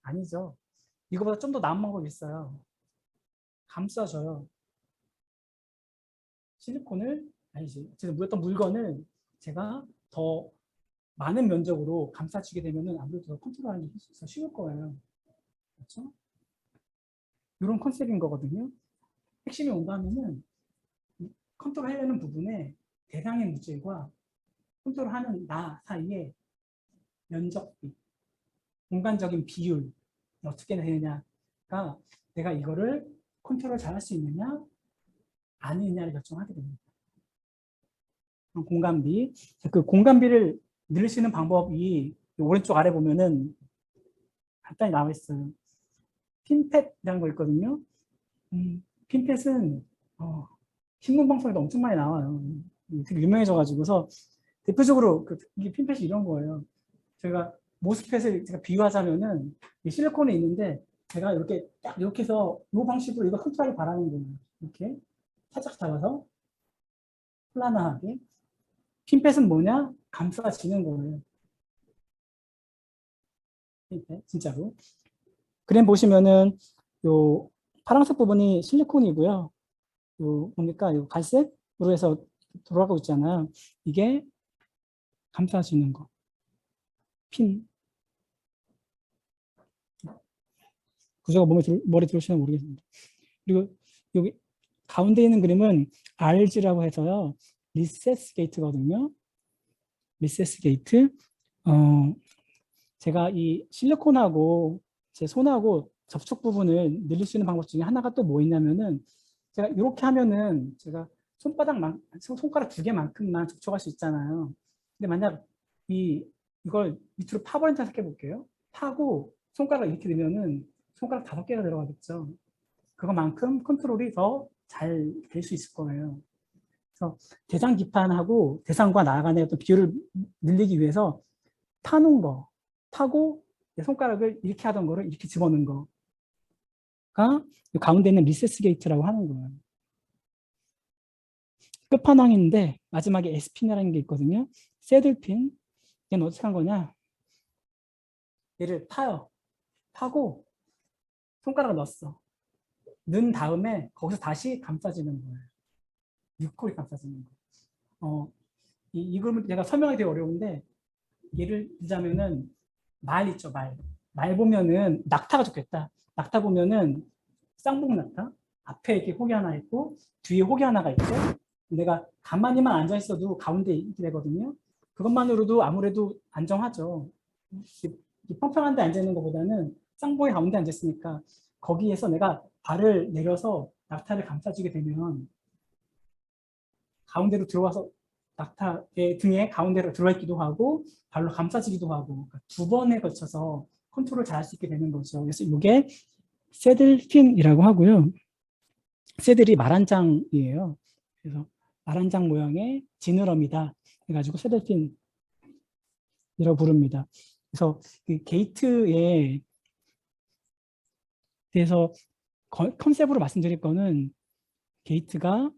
아니죠. 이거보다 좀 더 나은 방법이 있어요. 감싸줘요. 실리콘을 아니지. 제가 어떤 물건을 제가 더 많은 면적으로 감싸주게 되면은 아무래도 더 컨트롤하는 게 쉬울 거예요. 그렇죠? 이런 컨셉인 거거든요. 핵심이 뭔가 하면은 컨트롤하려는 부분에 대상의 물질과 컨트롤하는 나 사이에 면적비, 공간적인 비율 어떻게 되느냐가 내가 이거를 컨트롤 잘 할 수 있느냐 아니느냐를 결정하게 됩니다. 공간비. 그 공간비를 늘릴 수 있는 방법이 오른쪽 아래 보면은 간단히 나와 있어요. 핀펫이라는 거 있거든요. 핀펫은 신문 방송에도 엄청 많이 나와요. 되게 유명해져가지고서 대표적으로 이게 핀펫이 이런 거예요. 제가 모스펫을 제가 비유하자면은 이 실리콘이 있는데 제가 이렇게 딱 이렇게 해서 이 방식으로 이거 흡수하기 바라는 거예요. 이렇게 살짝 잡아서 플라나하게. 핀펫은 뭐냐? 감싸지는 거예요. 핀펫 진짜로. 그램 보시면은 요 파란색 부분이 실리콘이고요. 요 뭡니까? 요 갈색으로 해서 돌아가고 있잖아요. 이게 감싸지는 거. 핀. 구조가 머리 들어오시나 모르겠습니다. 그리고 여기 가운데 있는 그림은 RG라고 해서요. 리세스 게이트거든요. 리세스 게이트. 제가 이 실리콘하고 제 손하고 접촉 부분을 늘릴 수 있는 방법 중에 하나가 또 뭐 있냐면은 제가 이렇게 하면은 제가 손가락 2개만큼만 접촉할 수 있잖아요. 근데 만약 이걸 밑으로 파버린다 생각해 볼게요. 파고 손가락 이렇게 되면은 손가락 5개가 들어가겠죠. 그거만큼 컨트롤이 더 잘 될 수 있을 거예요. 그래서 대상 기판하고 대상과 나 간의 어떤 비율을 늘리기 위해서 파놓은 거, 파고 내 손가락을 이렇게 하던 거를 이렇게 집어넣은 거가 가운데 있는 리세스 게이트라고 하는 거예요. 끝판왕인데 마지막에 S핀이라는 게 있거든요. 새들핀. 얘는 어떻게 한 거냐? 얘를 파요. 파고 손가락을 넣었어. 넣은 다음에 거기서 다시 감싸지는 거예요. 유골이 감싸지는 거예요. 이걸 제가 설명하기 되게 어려운데 예를 들자면은 말 있죠, 말. 말 보면은 낙타가 좋겠다. 낙타 보면은 쌍봉 낙타. 앞에 이렇게 혹이 하나 있고 뒤에 혹이 하나가 있고 내가 가만히만 앉아 있어도 가운데 있게 되거든요. 그것만으로도 아무래도 안정하죠. 평평한 데 앉아 있는 것보다는 쌍봉의 가운데 앉아 있으니까 거기에서 내가 발을 내려서 낙타를 감싸주게 되면 가운데로 들어와서 낙타의 등에 가운데로 들어와 있기도 하고 발로 감싸지기도 하고 그러니까 두 번에 걸쳐서 컨트롤을 잘 할 수 있게 되는 거죠. 그래서 이게 새들핀이라고 하고요. 새들이 말한장이에요. 그래서 말한장 모양의 지느러미다 해가지고 새들핀이라고 부릅니다. 그래서 그 게이트에 대해서 컨셉으로 말씀드릴 거는 게이트가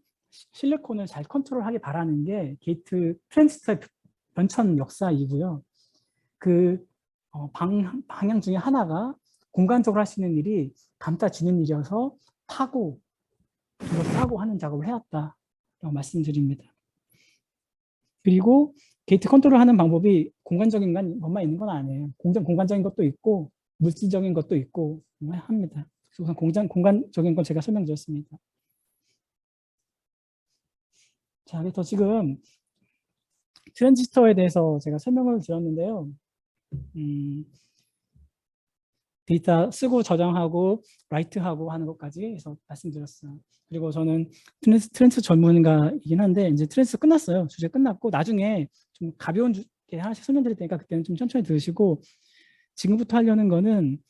실리콘을 잘 컨트롤하길 바라는 게 게이트 트랜지스터의 변천 역사이고요. 그 방향 중에 하나가 공간적으로 할 수 있는 일이 감싸주는 일이어서 타고 하는 작업을 해왔다라고 말씀드립니다. 그리고 게이트 컨트롤하는 방법이 공간적인 것만 있는 건 아니에요. 공간적인 것도 있고 물질적인 것도 있고 합니다. 우선 공간적인 건 제가 설명드렸습니다. 자, 그래서 지금 트랜지스터에 대해서 제가 설명을 드렸는데요. 데이터 쓰고 저장하고 라이트하고 하는 것까지 해서 말씀드렸어요. 그리고 저는 트랜스 전문가이긴 한데 이제 트랜스 끝났어요. 주제 끝났고 나중에 좀 가벼운 게 하나씩 설명드릴 테니까 그때는 좀 천천히 들으시고 지금부터 하려는 거는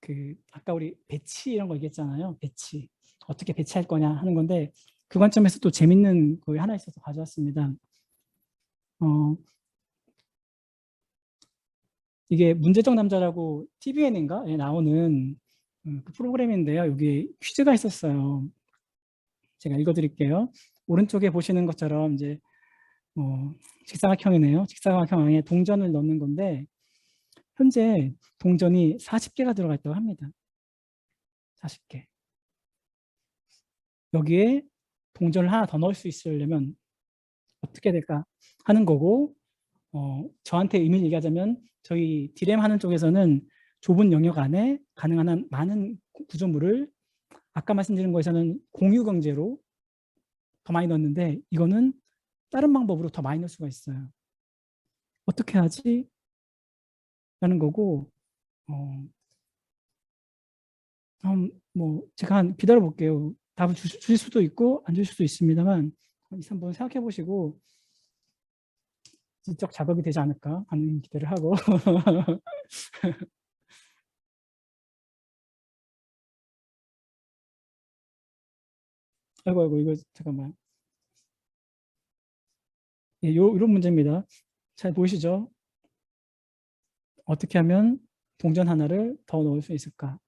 그 아까 우리 배치 이런 거 얘기했잖아요. 배치 어떻게 배치할 거냐 하는 건데 그 관점에서 또 재밌는 거 하나 있어서 가져왔습니다. 이게 문제적 남자라고 TVN인가에 나오는 그 프로그램인데요. 여기 퀴즈가 있었어요. 제가 읽어드릴게요. 오른쪽에 보시는 것처럼 이제 직사각형이네요. 직사각형 안에 동전을 넣는 건데 현재 동전이 40개가 들어가 있다고 합니다. 40개. 여기에 동전을 하나 더 넣을 수 있으려면 어떻게 될까 하는 거고 저한테 의미를 얘기하자면 저희 디램 하는 쪽에서는 좁은 영역 안에 가능한 한 많은 구조물을 아까 말씀드린 거에서는 공유 경제로 더 많이 넣었는데 이거는 다른 방법으로 더 많이 넣을 수가 있어요. 어떻게 하지? 라는 거고 뭐 제가 기다려 볼게요. 답을 주실 수도 있고 안 주실 수도 있습니다만 2, 3분 생각해 보시고 지적 작업이 되지 않을까 하는 기대를 하고 아이고 이거 잠깐만. 예, 이런 문제입니다. 잘 보이시죠? 어떻게 하면 동전 하나를 더 넣을 수 있을까?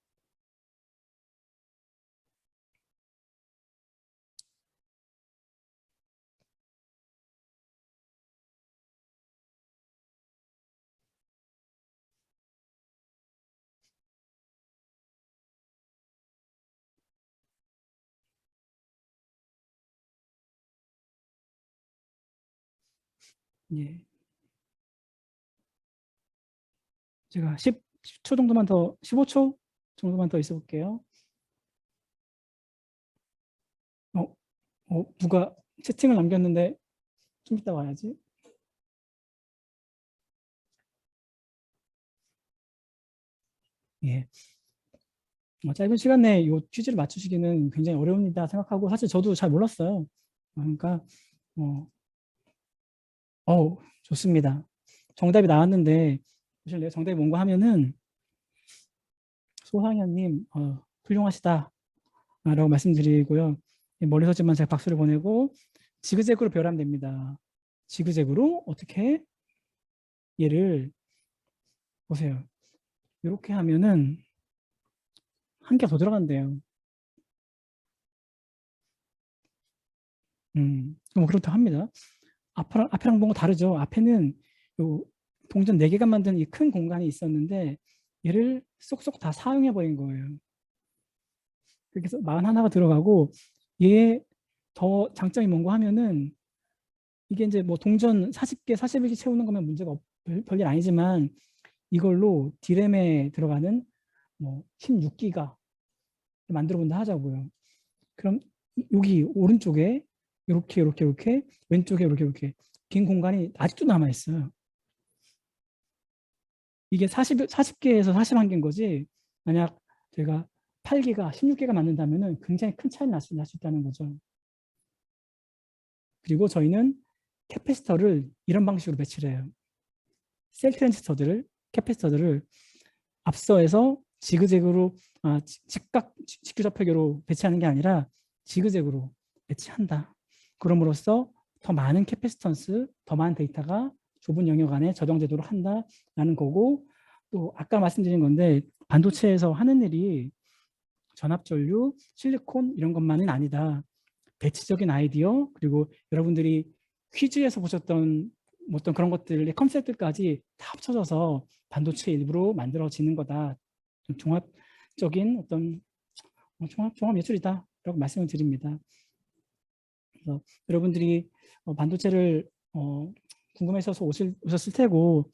예. 제가 10초 정도만 더, 15초 정도만 더 있어 볼게요. 누가 채팅을 남겼는데 좀 이따 와야지. 예. 짧은 시간 내에 이 퀴즈를 맞추시기는 굉장히 어려웁니다 생각하고 사실 저도 잘 몰랐어요. 그러니까 좋습니다. 정답이 나왔는데 보실래요? 정답이 뭔가 하면은 소상현님 훌륭하시다 라고 말씀드리고요. 멀리서지만 제가 박수를 보내고 지그재그로 배열하면 됩니다. 지그재그로 어떻게 얘를 보세요. 이렇게 하면은 한 개가 더 들어간대요. 뭐 그렇다 합니다. 앞에랑 뭔가 다르죠. 앞에는 요 동전 4개가 만든 이 큰 공간이 있었는데 얘를 쏙쏙 다 사용해 버린 거예요. 그렇게 해서 41가 들어가고, 얘 더 장점이 뭔가 하면은 이게 이제 뭐 동전 40개, 41개 채우는 거면 문제가 별일 아니지만, 이걸로 D램에 들어가는 뭐 16기가 만들어 본다 하자고요. 그럼 여기 오른쪽에 이렇게 왼쪽에 이렇게 빈 공간이 아직도 남아 있어요. 이게 40개에서 41개인 거지. 만약 제가 8기가 16개가 맞는다면은 굉장히 큰 차이가 날 수 있다는 거죠. 그리고 저희는 캐패시터를 이런 방식으로 배치를 해요. 셀 트랜지스터들을, 캐패시터들을 앞서에서 지그재그로, 직각 직교접혈계로 배치하는 게 아니라 지그재그로 배치한다. 그럼으로써 더 많은 캐패시턴스, 더 많은 데이터가 좁은 영역 안에 저장되도록 한다라는 거고, 또 아까 말씀드린 건데 반도체에서 하는 일이 전압전류, 실리콘 이런 것만은 아니다. 배치적인 아이디어, 그리고 여러분들이 퀴즈에서 보셨던 어떤 그런 것들의 컨셉들까지 다 합쳐져서 반도체 일부로 만들어지는 거다. 좀 종합적인 어떤 종합 예술이다라고 말씀을 드립니다. 그래서 여러분들이 반도체를 궁금해서 오셨을 테고,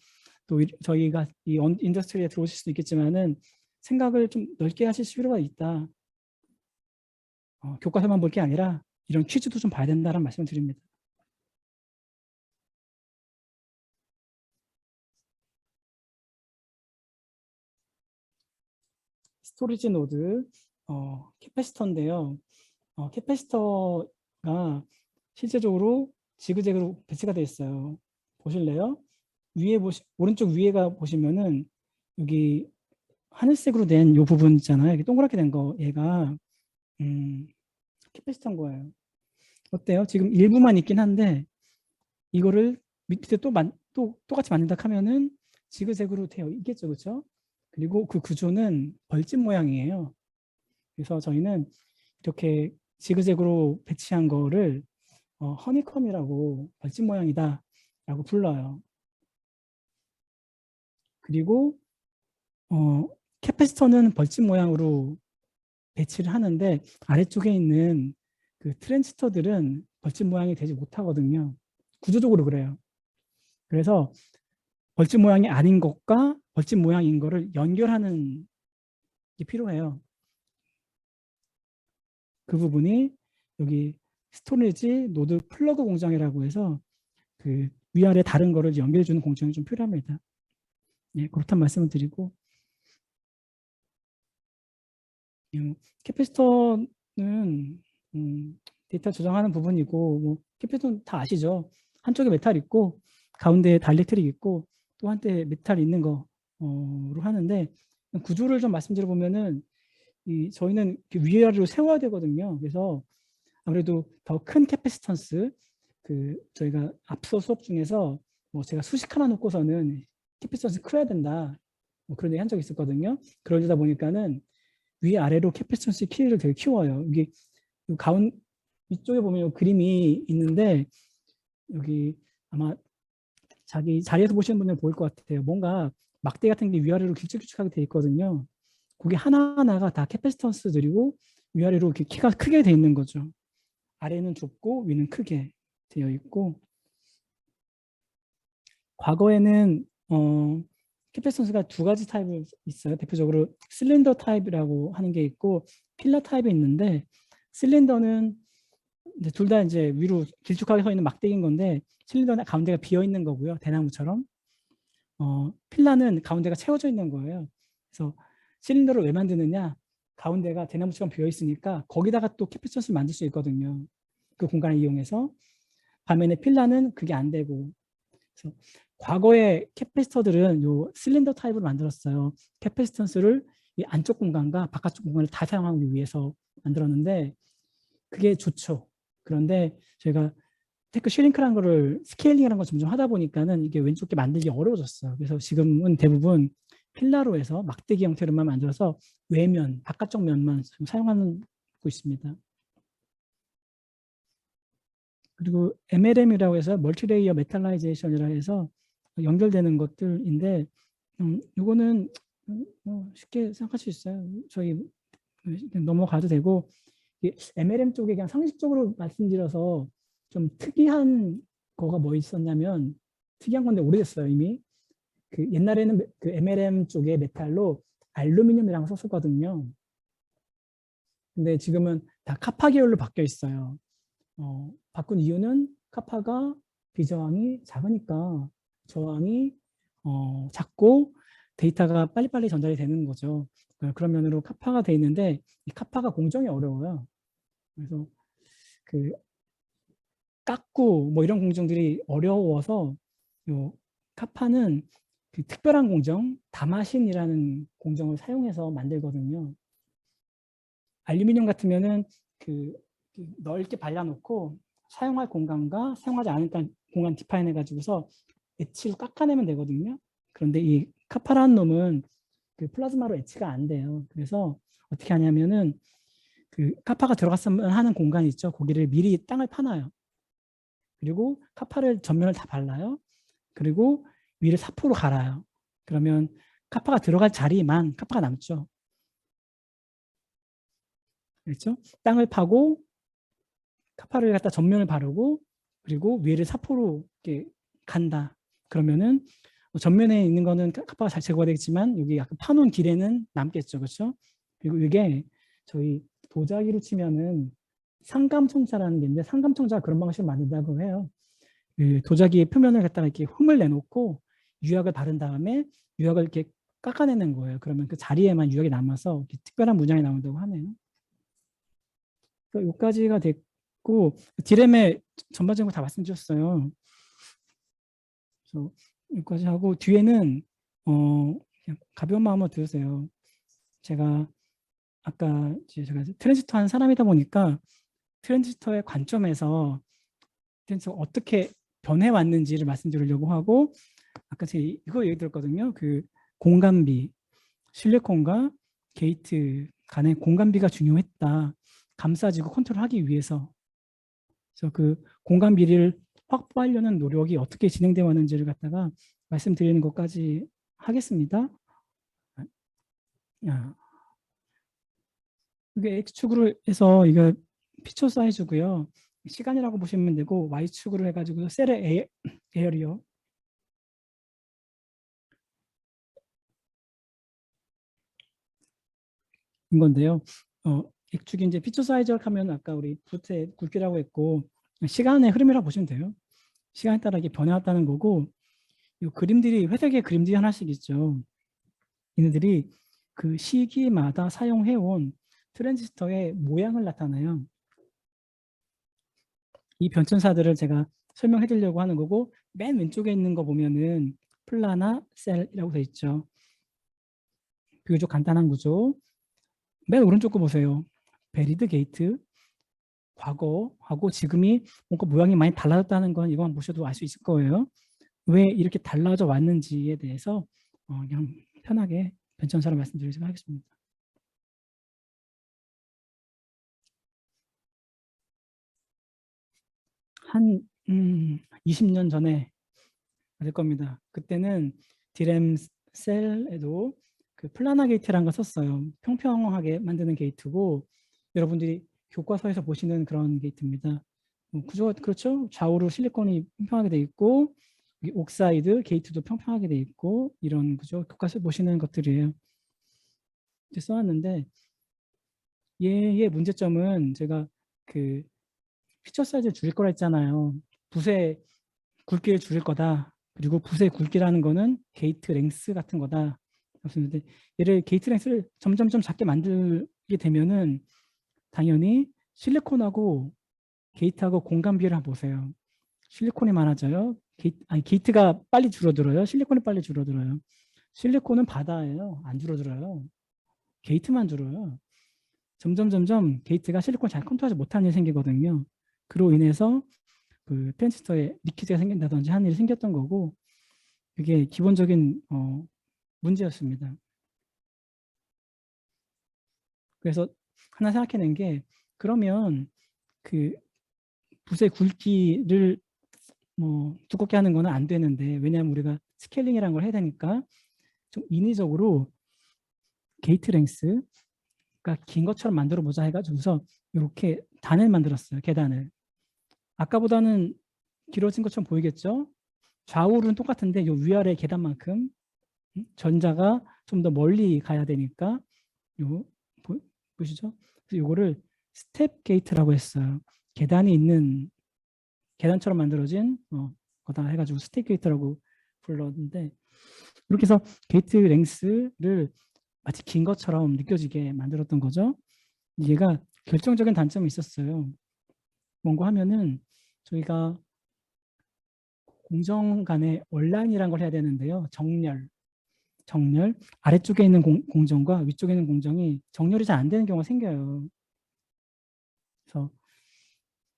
또 저희가 이 인더스트리에 들어오실 수도 있겠지만은 생각을 좀 넓게 하실 필요가 있다. 교과서만 볼 게 아니라 이런 퀴즈도 좀 봐야 된다는 말씀을 드립니다. 스토리지 노드, 캐패시터인데요. 캐패시터가 실제적으로 지그재그로 배치가 되어 있어요. 보실래요? 오른쪽 위에가 보시면은 여기 하늘색으로 된 이 부분 있잖아요. 이렇게 동그랗게 된 거, 얘가 캐패시터인 거예요. 어때요? 지금 일부만 있긴 한데 이거를 밑에 또 똑같이 만든다 하면은 지그재그로 되어 있겠죠, 그렇죠? 그리고 그 구조는 벌집 모양이에요. 그래서 저희는 이렇게 지그재그로 배치한 거를 허니컴이라고 벌집 모양이다 라고 불러요. 그리고 캐패시터는 벌집 모양으로 배치를 하는데 아래쪽에 있는 그 트랜지스터들은 벌집 모양이 되지 못하거든요. 구조적으로 그래요. 그래서 벌집 모양이 아닌 것과 벌집 모양인 거를 연결하는 게 필요해요. 그 부분이 여기 스토리지 노드 플러그 공정이라고 해서 그 위아래 다른 거를 연결해 주는 공정이 좀 필요합니다. 예, 그렇다는 말씀을 드리고, 캐패시터는 데이터 저장하는 부분이고, 뭐 캐패시터는 다 아시죠? 한쪽에 메탈 있고 가운데에 다이렉트릭 있고 또 한때 메탈 있는 거로 하는데, 구조를 좀 말씀드려 보면은 저희는 위아래로 세워야 되거든요. 그래서 아무래도 더 큰 캐패시턴스, 저희가 앞서 수업 중에서 뭐 제가 수식 하나 놓고서는 캐패시턴스 커야 된다, 뭐 그런 얘기 한 적이 있었거든요. 그러다 보니까는 위아래로 캐패시턴스 키를 되게 키워요. 이게 위쪽에 보면 그림이 있는데, 여기 아마 자기 자리에서 보시는 분들 보일 것 같아요. 뭔가 막대 같은 게 위아래로 길쭉길쭉하게 돼 있거든요. 그게 하나하나가 다 캐패시턴스들이고 위아래로 이렇게 키가 크게 돼 있는 거죠. 아래는 좁고 위는 크게 되어 있고, 과거에는 캐패시턴스가 두 가지 타입이 있어요. 대표적으로 실린더 타입이라고 하는 게 있고 필러 타입이 있는데, 실린더는 둘 다 이제 위로 길쭉하게 서 있는 막대기인 건데 실린더는 가운데가 비어 있는 거고요. 대나무처럼. 필라는 가운데가 채워져 있는 거예요. 그래서 실린더를 왜 만드느냐? 가운데가 대나무처럼 비어 있으니까 거기다가 또 캐패시턴스를 만들 수 있거든요. 그 공간을 이용해서. 반면에 필라는 그게 안 되고. 그래서 과거의 캐패시터들은 요 실린더 타입을 만들었어요. 캐패시턴스를 이 안쪽 공간과 바깥쪽 공간을 다 사용하기 위해서 만들었는데 그게 좋죠. 그런데 저희가 테크 슈링크라는 거를 스케일링이라는 걸 점점 하다 보니까는 이게 왼쪽 게 만들기 어려워졌어요. 그래서 지금은 대부분 필라로 해서 막대기 형태로만 만들어서 외면, 바깥쪽 면만 사용하고 있습니다. 그리고 MLM이라고 해서 멀티레이어 메탈라이제이션이라 해서 연결되는 것들인데, 이거는 쉽게 생각할 수 있어요. 저희 넘어가도 되고, MLM 쪽에 그냥 상식적으로 말씀드려서 좀 특이한 거가 뭐 있었냐면, 특이한 건데 오래됐어요 이미. 그 옛날에는 그 MLM 쪽에 메탈로 알루미늄이랑 썼었거든요. 근데 지금은 다 카파 계열로 바뀌어 있어요. 바꾼 이유는 카파가 비저항이 작으니까 저항이 작고 데이터가 빨리빨리 전달이 되는 거죠. 그런 면으로 카파가 돼 있는데 이 카파가 공정이 어려워요. 그래서 그 깎고 뭐 이런 공정들이 어려워서 요 카파는 그 특별한 공정, 다마신이라는 공정을 사용해서 만들거든요. 알루미늄 같으면은 그 넓게 발라놓고 사용할 공간과 사용하지 않을 공간 디파인 해가지고서 엣지로 깎아내면 되거든요. 그런데 이 카파라는 놈은 그 플라즈마로 엣지가 안 돼요. 그래서 어떻게 하냐면은 그 카파가 들어갔으면 하는 공간 있죠. 거기를 미리 땅을 파놔요. 그리고 카파를 전면을 다 발라요. 그리고 위를 사포로 갈아요. 그러면 카파가 들어갈 자리만 카파가 남죠. 그렇죠? 땅을 파고 카파를 갖다 전면을 바르고 그리고 위를 사포로 이렇게 간다. 그러면은 전면에 있는 거는 카파가 잘 제거가 되겠지만 여기 약간 파놓은 길에는 남겠죠. 그렇죠? 그리고 이게 저희 도자기로 치면은 상감청자라는 게 있는데 상감청자가 그런 방식으로 만든다고 해요. 그 도자기의 표면을 갖다가 이렇게 흠을 내놓고 유약을 바른 다음에 유약을 이렇게 깎아내는 거예요. 그러면 그 자리에만 유약이 남아서 특별한 문양이 나온다고 하네요. 여기까지가 됐고 디램의 전반적으로 다 말씀드렸어요. 그래서 여기까지 하고 뒤에는 그냥 가벼운 마음으로 들으세요. 제가 아까 제가 트랜지스터 한 사람이다 보니까 트랜지스터의 관점에서 트랜지스터가 어떻게 변해왔는지를 말씀드리려고 하고 아까 제가 이거 얘기 들었거든요. 그 공간비, 실리콘과 게이트 간의 공간비가 중요했다. 감싸지고 컨트롤하기 위해서. 그래서 그 공간비를 확보하려는 노력이 어떻게 진행되어 왔는지를 갖다가 말씀드리는 것까지 하겠습니다. 이게 X축으로 해서 이거 피처 사이즈고요. 시간이라고 보시면 되고 Y축으로 해가지고 셀의 에어리어 인 건데요. X축이 이제 피처 사이즈를 하면 아까 우리 부트의 굵기라고 했고 시간의 흐름이라고 보시면 돼요. 시간에 따라 이게 변해왔다는 거고 이 그림들이 회색의 그림들이 하나씩 있죠. 얘네들이 그 시기마다 사용해온 트랜지스터의 모양을 나타내요. 이 변천사들을 제가 설명해 드리려고 하는 거고 맨 왼쪽에 있는 거 보면은 플라나 셀이라고 되어 있죠. 비교적 간단한 구조. 맨 오른쪽 거 보세요. 베리드 게이트. 과거하고 지금이 뭔가 모양이 많이 달라졌다는 건 이거만 보셔도 알 수 있을 거예요. 왜 이렇게 달라져 왔는지에 대해서 그냥 편하게 변천사를 말씀드리도록 하겠습니다. 한 20년 전에 될 겁니다. 그때는 디램 셀에도 그 플라나 게이트라는 걸 썼어요. 평평하게 만드는 게이트고 여러분들이 교과서에서 보시는 그런 게이트입니다. 구조가 그렇죠. 좌우로 실리콘이 평평하게 돼 있고 옥사이드 게이트도 평평하게 돼 있고 이런 구조 교과서에 보시는 것들이에요. 이제 써왔는데 얘의 문제점은 제가 그 피처 사이즈를 줄일 거라 했잖아요. 붓의 굵기를 줄일 거다. 그리고 붓의 굵기라는 거는 게이트 랭스 같은 거다. 그런데 얘를 게이트 랭스를 점점점 작게 만들게 되면은 당연히 실리콘하고 게이트하고 공간 비율을 한번 보세요. 실리콘이 많아져요. 게이트가 빨리 줄어들어요. 실리콘이 빨리 줄어들어요. 실리콘은 바다예요. 안 줄어들어요. 게이트만 줄어요. 점점 게이트가 실리콘을 잘 컨트롤하지 못하는 일이 생기거든요. 그로 인해서 그 트랜지스터에 리키지가 생긴다든지 하는 일이 생겼던 거고 그게 기본적인 문제였습니다. 그래서 하나 생각해낸 게 그러면 그 붓의 굵기를 뭐 두껍게 하는 거는 안 되는데 왜냐하면 우리가 스케일링이라는 걸 해야 되니까 좀 인위적으로 게이트 랭스 그러니까 긴 것처럼 만들어 보자 해가지고서 이렇게 단을 만들었어요. 계단을. 아까보다는 길어진 것처럼 보이겠죠? 좌우는 똑같은데 요 위아래 계단만큼 전자가 좀 더 멀리 가야 되니까 요 보시죠? 그래서 요거를 스텝 게이트라고 했어요. 계단이 있는 계단처럼 만들어진 거다 해가지고 스텝 게이트라고 불렀는데 이렇게 해서 게이트 랭스를 마치 긴 것처럼 느껴지게 만들었던 거죠. 얘가 결정적인 단점이 있었어요. 뭔가 하면은 저희가 공정 간의 온라인이라는 걸 해야 되는데요. 정렬. 아래쪽에 있는 공정과 위쪽에 있는 공정이 정렬이 잘 안 되는 경우가 생겨요. 그래서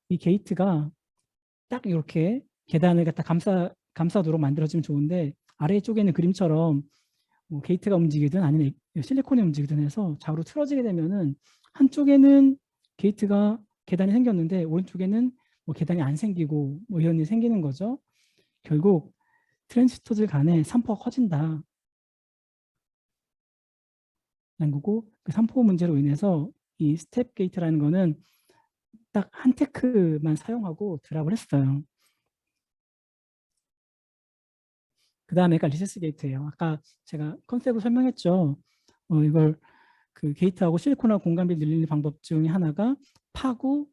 이 게이트가 딱 이렇게 계단을 갖다 감싸도록 만들어지면 좋은데 아래쪽에 있는 그림처럼 뭐 게이트가 움직이든 아니면 실리콘이 움직이든 해서 좌우로 틀어지게 되면은 한쪽에는 게이트가 계단이 생겼는데 오른쪽에는 뭐 계단이 안 생기고 뭐 이런 일이 생기는 거죠. 결국 트랜지스터들 간에 산포가 커진다. 라는 거고 그 산포 문제로 인해서 이 스텝 게이트라는 거는 딱 한 테크만 사용하고 드랍을 했어요. 그 다음에가 리세스 게이트예요. 아까 제가 컨셉을 설명했죠. 이걸 그 게이트하고 실리콘하고 공간비를 늘리는 방법 중에 하나가 파고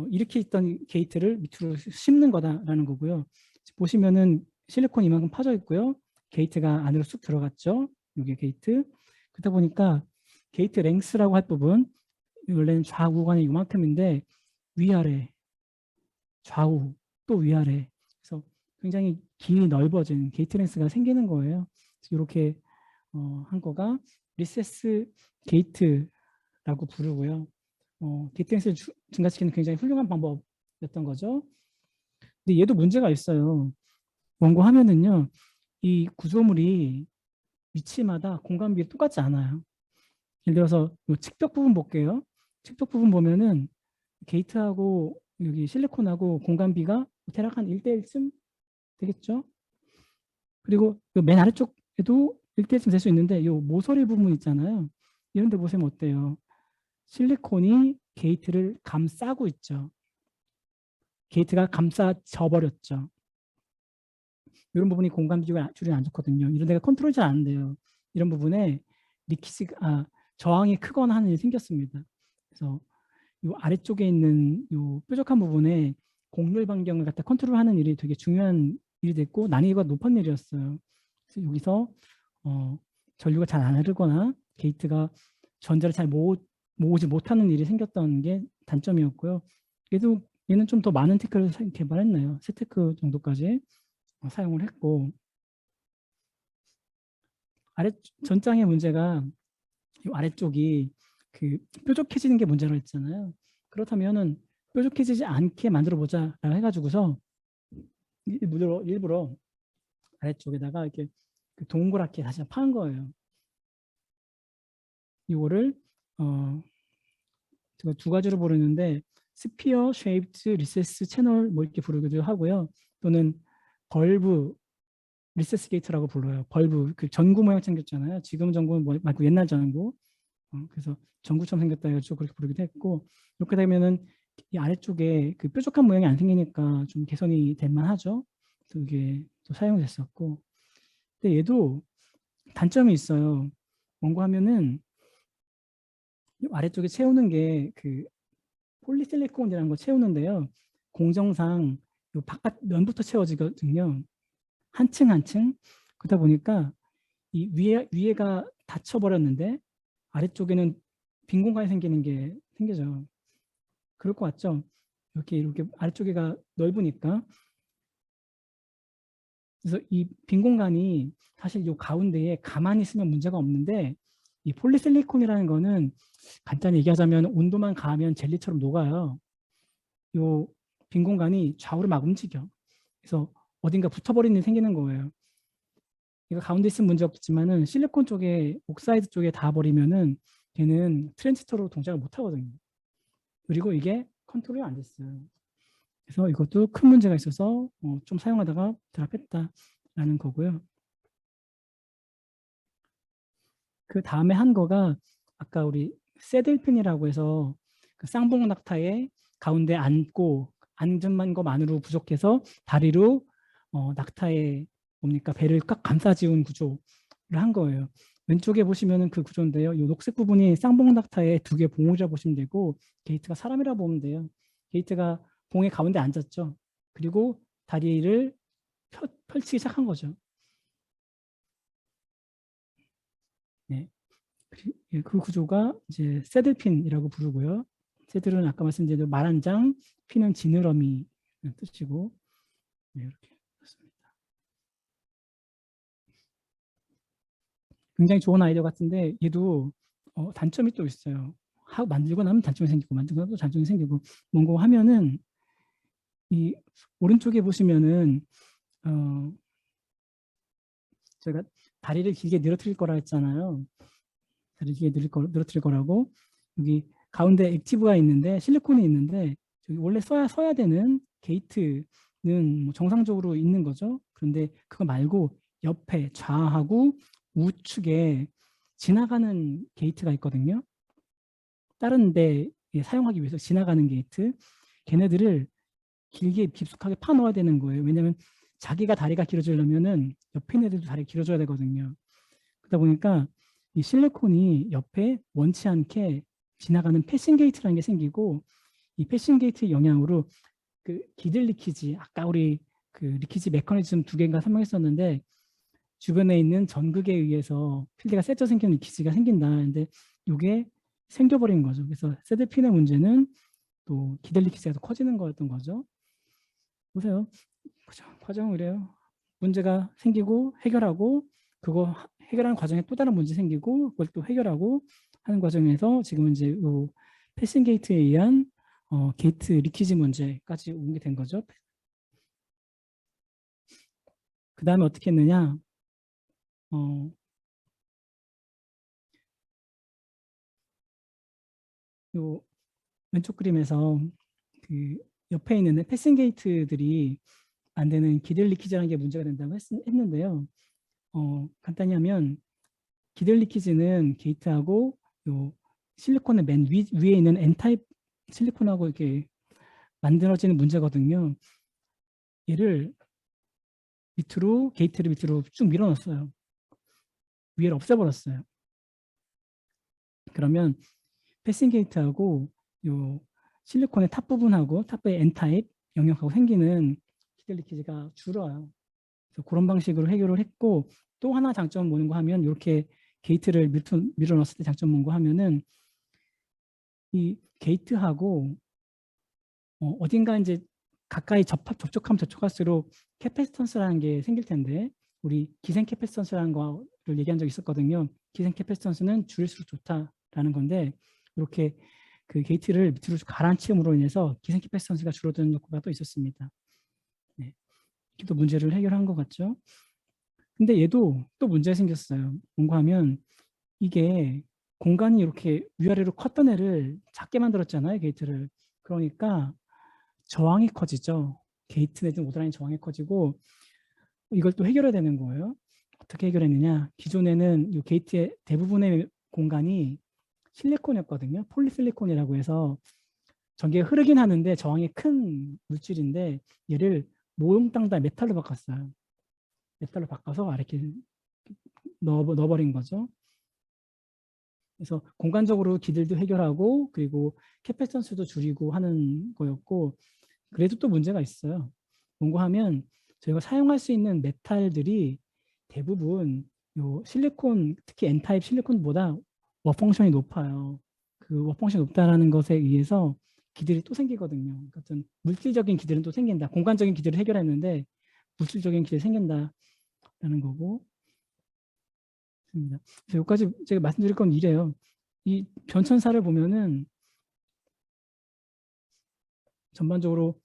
이렇게 있던 게이트를 밑으로 씹는 거다라는 거고요. 보시면은 실리콘이 이만큼 파져 있고요. 게이트가 안으로 쑥 들어갔죠. 이게 게이트. 그러다 보니까 게이트 랭스라고 할 부분 원래는 좌우 구간이 이만큼인데 위아래, 좌우, 또 위아래. 그래서 굉장히 길이 넓어진 게이트 랭스가 생기는 거예요. 이렇게 한 거가 리세스 게이트라고 부르고요. 게이트 랭스를 증가시키는 굉장히 훌륭한 방법이었던 거죠. 근데 얘도 문제가 있어요. 원고하면은요, 이 구조물이 위치마다 공간비가 똑같지 않아요. 예를 들어서 이 측벽 부분 볼게요. 측벽 부분 보면은 게이트하고 여기 실리콘하고 공간비가 대략 한 1대1쯤 되겠죠? 그리고 맨 아래쪽에도 1대1쯤 될 수 있는데 이 모서리 부분 있잖아요. 이런 데 보시면 어때요? 실리콘이 게이트를 감싸고 있죠. 게이트가 감싸져 버렸죠. 이런 부분이 공간 비중이 줄이 안 좋거든요. 이런 데가 컨트롤이 잘 안 돼요. 이런 부분에 저항이 크거나 하는 일이 생겼습니다. 그래서 이 아래쪽에 있는 이 뾰족한 부분에 곡률 반경을 갖다 컨트롤하는 일이 되게 중요한 일이 됐고 난이도가 높은 일이었어요. 그래서 여기서 전류가 잘 안 흐르거나 게이트가 전자를 잘 모으지 못하는 일이 생겼던 게 단점이었고요. 그래도 얘는 좀 더 많은 테크를 개발했네요. 세 테크 정도까지 사용을 했고 전장의 문제가 이 아래쪽이 그 뾰족해지는 게 문제로 했잖아요. 그렇다면은 뾰족해지지 않게 만들어 보자라고 해가지고서 일부러 아래쪽에다가 이렇게 동그랗게 다시 파는 거예요. 이거를 제가 두 가지로 부르는데 스피어 쉐입드 리세스 채널 뭐 이렇게 부르기도 하고요. 또는 벌브 리세스 게이트라고 불러요. 벌브 그 전구 모양 생겼잖아요. 지금 전구는 말고 옛날 전구. 그래서 전구처럼 생겼다 해가지고 그렇게 부르기도 했고 이렇게 되면은 이 아래쪽에 그 뾰족한 모양이 안 생기니까 좀 개선이 될 만하죠. 그래서 이게 또 사용됐었고 근데 얘도 단점이 있어요. 원고하면은 아래쪽에 채우는 게 그 폴리실리콘이라는 거 채우는데요. 공정상 요 바깥 면부터 채워지거든요. 한 층 한 층. 그러다 보니까 이 위에가 닫혀버렸는데 아래쪽에는 빈 공간이 생기는 게 생겨져. 그럴 것 같죠? 이렇게 아래쪽에가 넓으니까. 그래서 이 빈 공간이 사실 이 가운데에 가만히 있으면 문제가 없는데 이 폴리실리콘이라는 거는 간단히 얘기하자면 온도만 가하면 젤리처럼 녹아요. 이 빈 공간이 좌우로 막 움직여. 그래서 어딘가 붙어버리는 일이 생기는 거예요. 이거 가운데 있으면 문제 없겠지만은 실리콘 쪽에 옥사이드 쪽에 닿아버리면은 걔는 트랜지스터로 동작을 못 하거든요. 그리고 이게 컨트롤이 안 됐어요. 그래서 이것도 큰 문제가 있어서 좀 사용하다가 드랍했다라는 거고요. 그 다음에 한 거가 아까 우리 새들핀이라고 해서 그 쌍봉 낙타의 가운데 앉고 앉은 것만으로 부족해서 다리로 낙타의 뭡니까 배를 꽉 감싸지운 구조를 한 거예요. 왼쪽에 보시면은 그 구조인데요. 이 녹색 부분이 쌍봉 낙타의 두 개 봉우리라 보시면 되고 게이트가 사람이라 보면 돼요. 게이트가 봉의 가운데 앉았죠. 그리고 다리를 펼치기 시작한 거죠. 네. 그 구조가 이제 새들핀이라고 부르고요. 새들은 아까 말씀드린 대로 말 한 장, 핀은 지느러미 뜻이고 네, 이렇게 그렇습니다. 굉장히 좋은 아이디어 같은데 얘도 단점이 또 있어요. 하고 만들고 나면 단점이 생기고 만들고 나면 또 단점이 생기고 뭔가 하면은 이 오른쪽에 보시면은 제가 다리를 길게 늘어뜨릴 거라 했잖아요. 다리를 길게 늘어뜨릴 거라고 여기 가운데 액티브가 있는데 실리콘이 있는데 저기 원래 서야 되는 게이트는 뭐 정상적으로 있는 거죠. 그런데 그거 말고 옆에 좌하고 우측에 지나가는 게이트가 있거든요. 다른 데 사용하기 위해서 지나가는 게이트. 걔네들을 길게 깊숙하게 파놓아야 되는 거예요. 왜냐하면 자기가 다리가 길어지려면은 옆에 있는 애들도 다리가 길어져야 되거든요. 그러다 보니까 이 실리콘이 옆에 원치 않게 지나가는 패싱 게이트라는 게 생기고 이 패싱 게이트의 영향으로 그 기들 리키지 아까 우리 그 리키지 메커니즘 두 개인가 설명했었는데 주변에 있는 전극에 의해서 필드가 세져 생기는 리키지가 생긴다. 근데 이게 생겨버린 거죠. 그래서 세드핀의 문제는 또 기들 리키지가 더 커지는 거였던 거죠. 보세요. 과정은 이래요. 문제가 생기고 해결하고 그거 해결하는 과정에 또 다른 문제 생기고 그걸 또 해결하고 하는 과정에서 지금은 이제 패싱 게이트에 의한 게이트 리키지 문제까지 오게 된 거죠. 그 다음에 어떻게 했느냐? 요 왼쪽 그림에서 그 옆에 있는 패싱 게이트들이 안 되는 기들 리키지라는 게 문제가 된다고 했는데요. 간단히 하면 기들 리키지는 게이트하고 요 실리콘의 맨 위에 있는 N타입 실리콘하고 이렇게 만들어지는 문제거든요. 얘를 밑으로 게이트를 밑으로 쭉 밀어넣었어요. 위에를 없애버렸어요. 그러면 패싱 게이트하고 요 실리콘의 탑 부분하고 탑의 N타입 영역하고 생기는 기들 리키지가 줄어요. 그래서 그런 방식으로 해결을 했고 또 하나 장점 뭐는가 하면 이렇게 게이트를 밀어넣었을 때 장점 뭔가 하면은 이 게이트하고 어딘가 이제 가까이 접촉하면 접촉할수록 캐패시턴스라는 게 생길 텐데 우리 기생 캐패시턴스라는 거를 얘기한 적이 있었거든요. 기생 캐패시턴스는 줄일수록 좋다라는 건데 이렇게 그 게이트를 밑으로 가라앉힘으로 인해서 기생 캐패시턴스가 줄어드는 효과가 또 있었습니다. 네. 이렇게 또 문제를 해결한 것 같죠. 근데 얘도 또 문제가 생겼어요. 뭔가 하면 이게 공간이 이렇게 위아래로 컸던 애를 작게 만들었잖아요. 게이트를. 그러니까 저항이 커지죠. 게이트 내지는 오더라인 저항이 커지고 이걸 또 해결해야 되는 거예요. 어떻게 해결했느냐. 기존에는 이 게이트의 대부분의 공간이 실리콘이었거든요. 폴리실리콘이라고 해서 전기가 흐르긴 하는데 저항이 큰 물질인데 얘를 모형땅다 메탈로 바꿨어요. 메탈로 바꿔서 이렇게 넣어버린 거죠. 그래서 공간적으로 기들도 해결하고 그리고 캐패시턴스도 줄이고 하는 거였고 그래도 또 문제가 있어요. 뭔가 하면 저희가 사용할 수 있는 메탈들이 대부분 요 실리콘 특히 N타입 실리콘보다 워크 펑션이 높아요. 그 워크 펑션이 높다는 것에 의해서 기들이 또 생기거든요. 어떤 물질적인 기들은 또 생긴다. 공간적인 기들을 해결했는데 물질적인 기들이 생긴다라는 거고 그래서 여기까지 제가 말씀드릴 건 이래요. 이 변천사를 보면은 전반적으로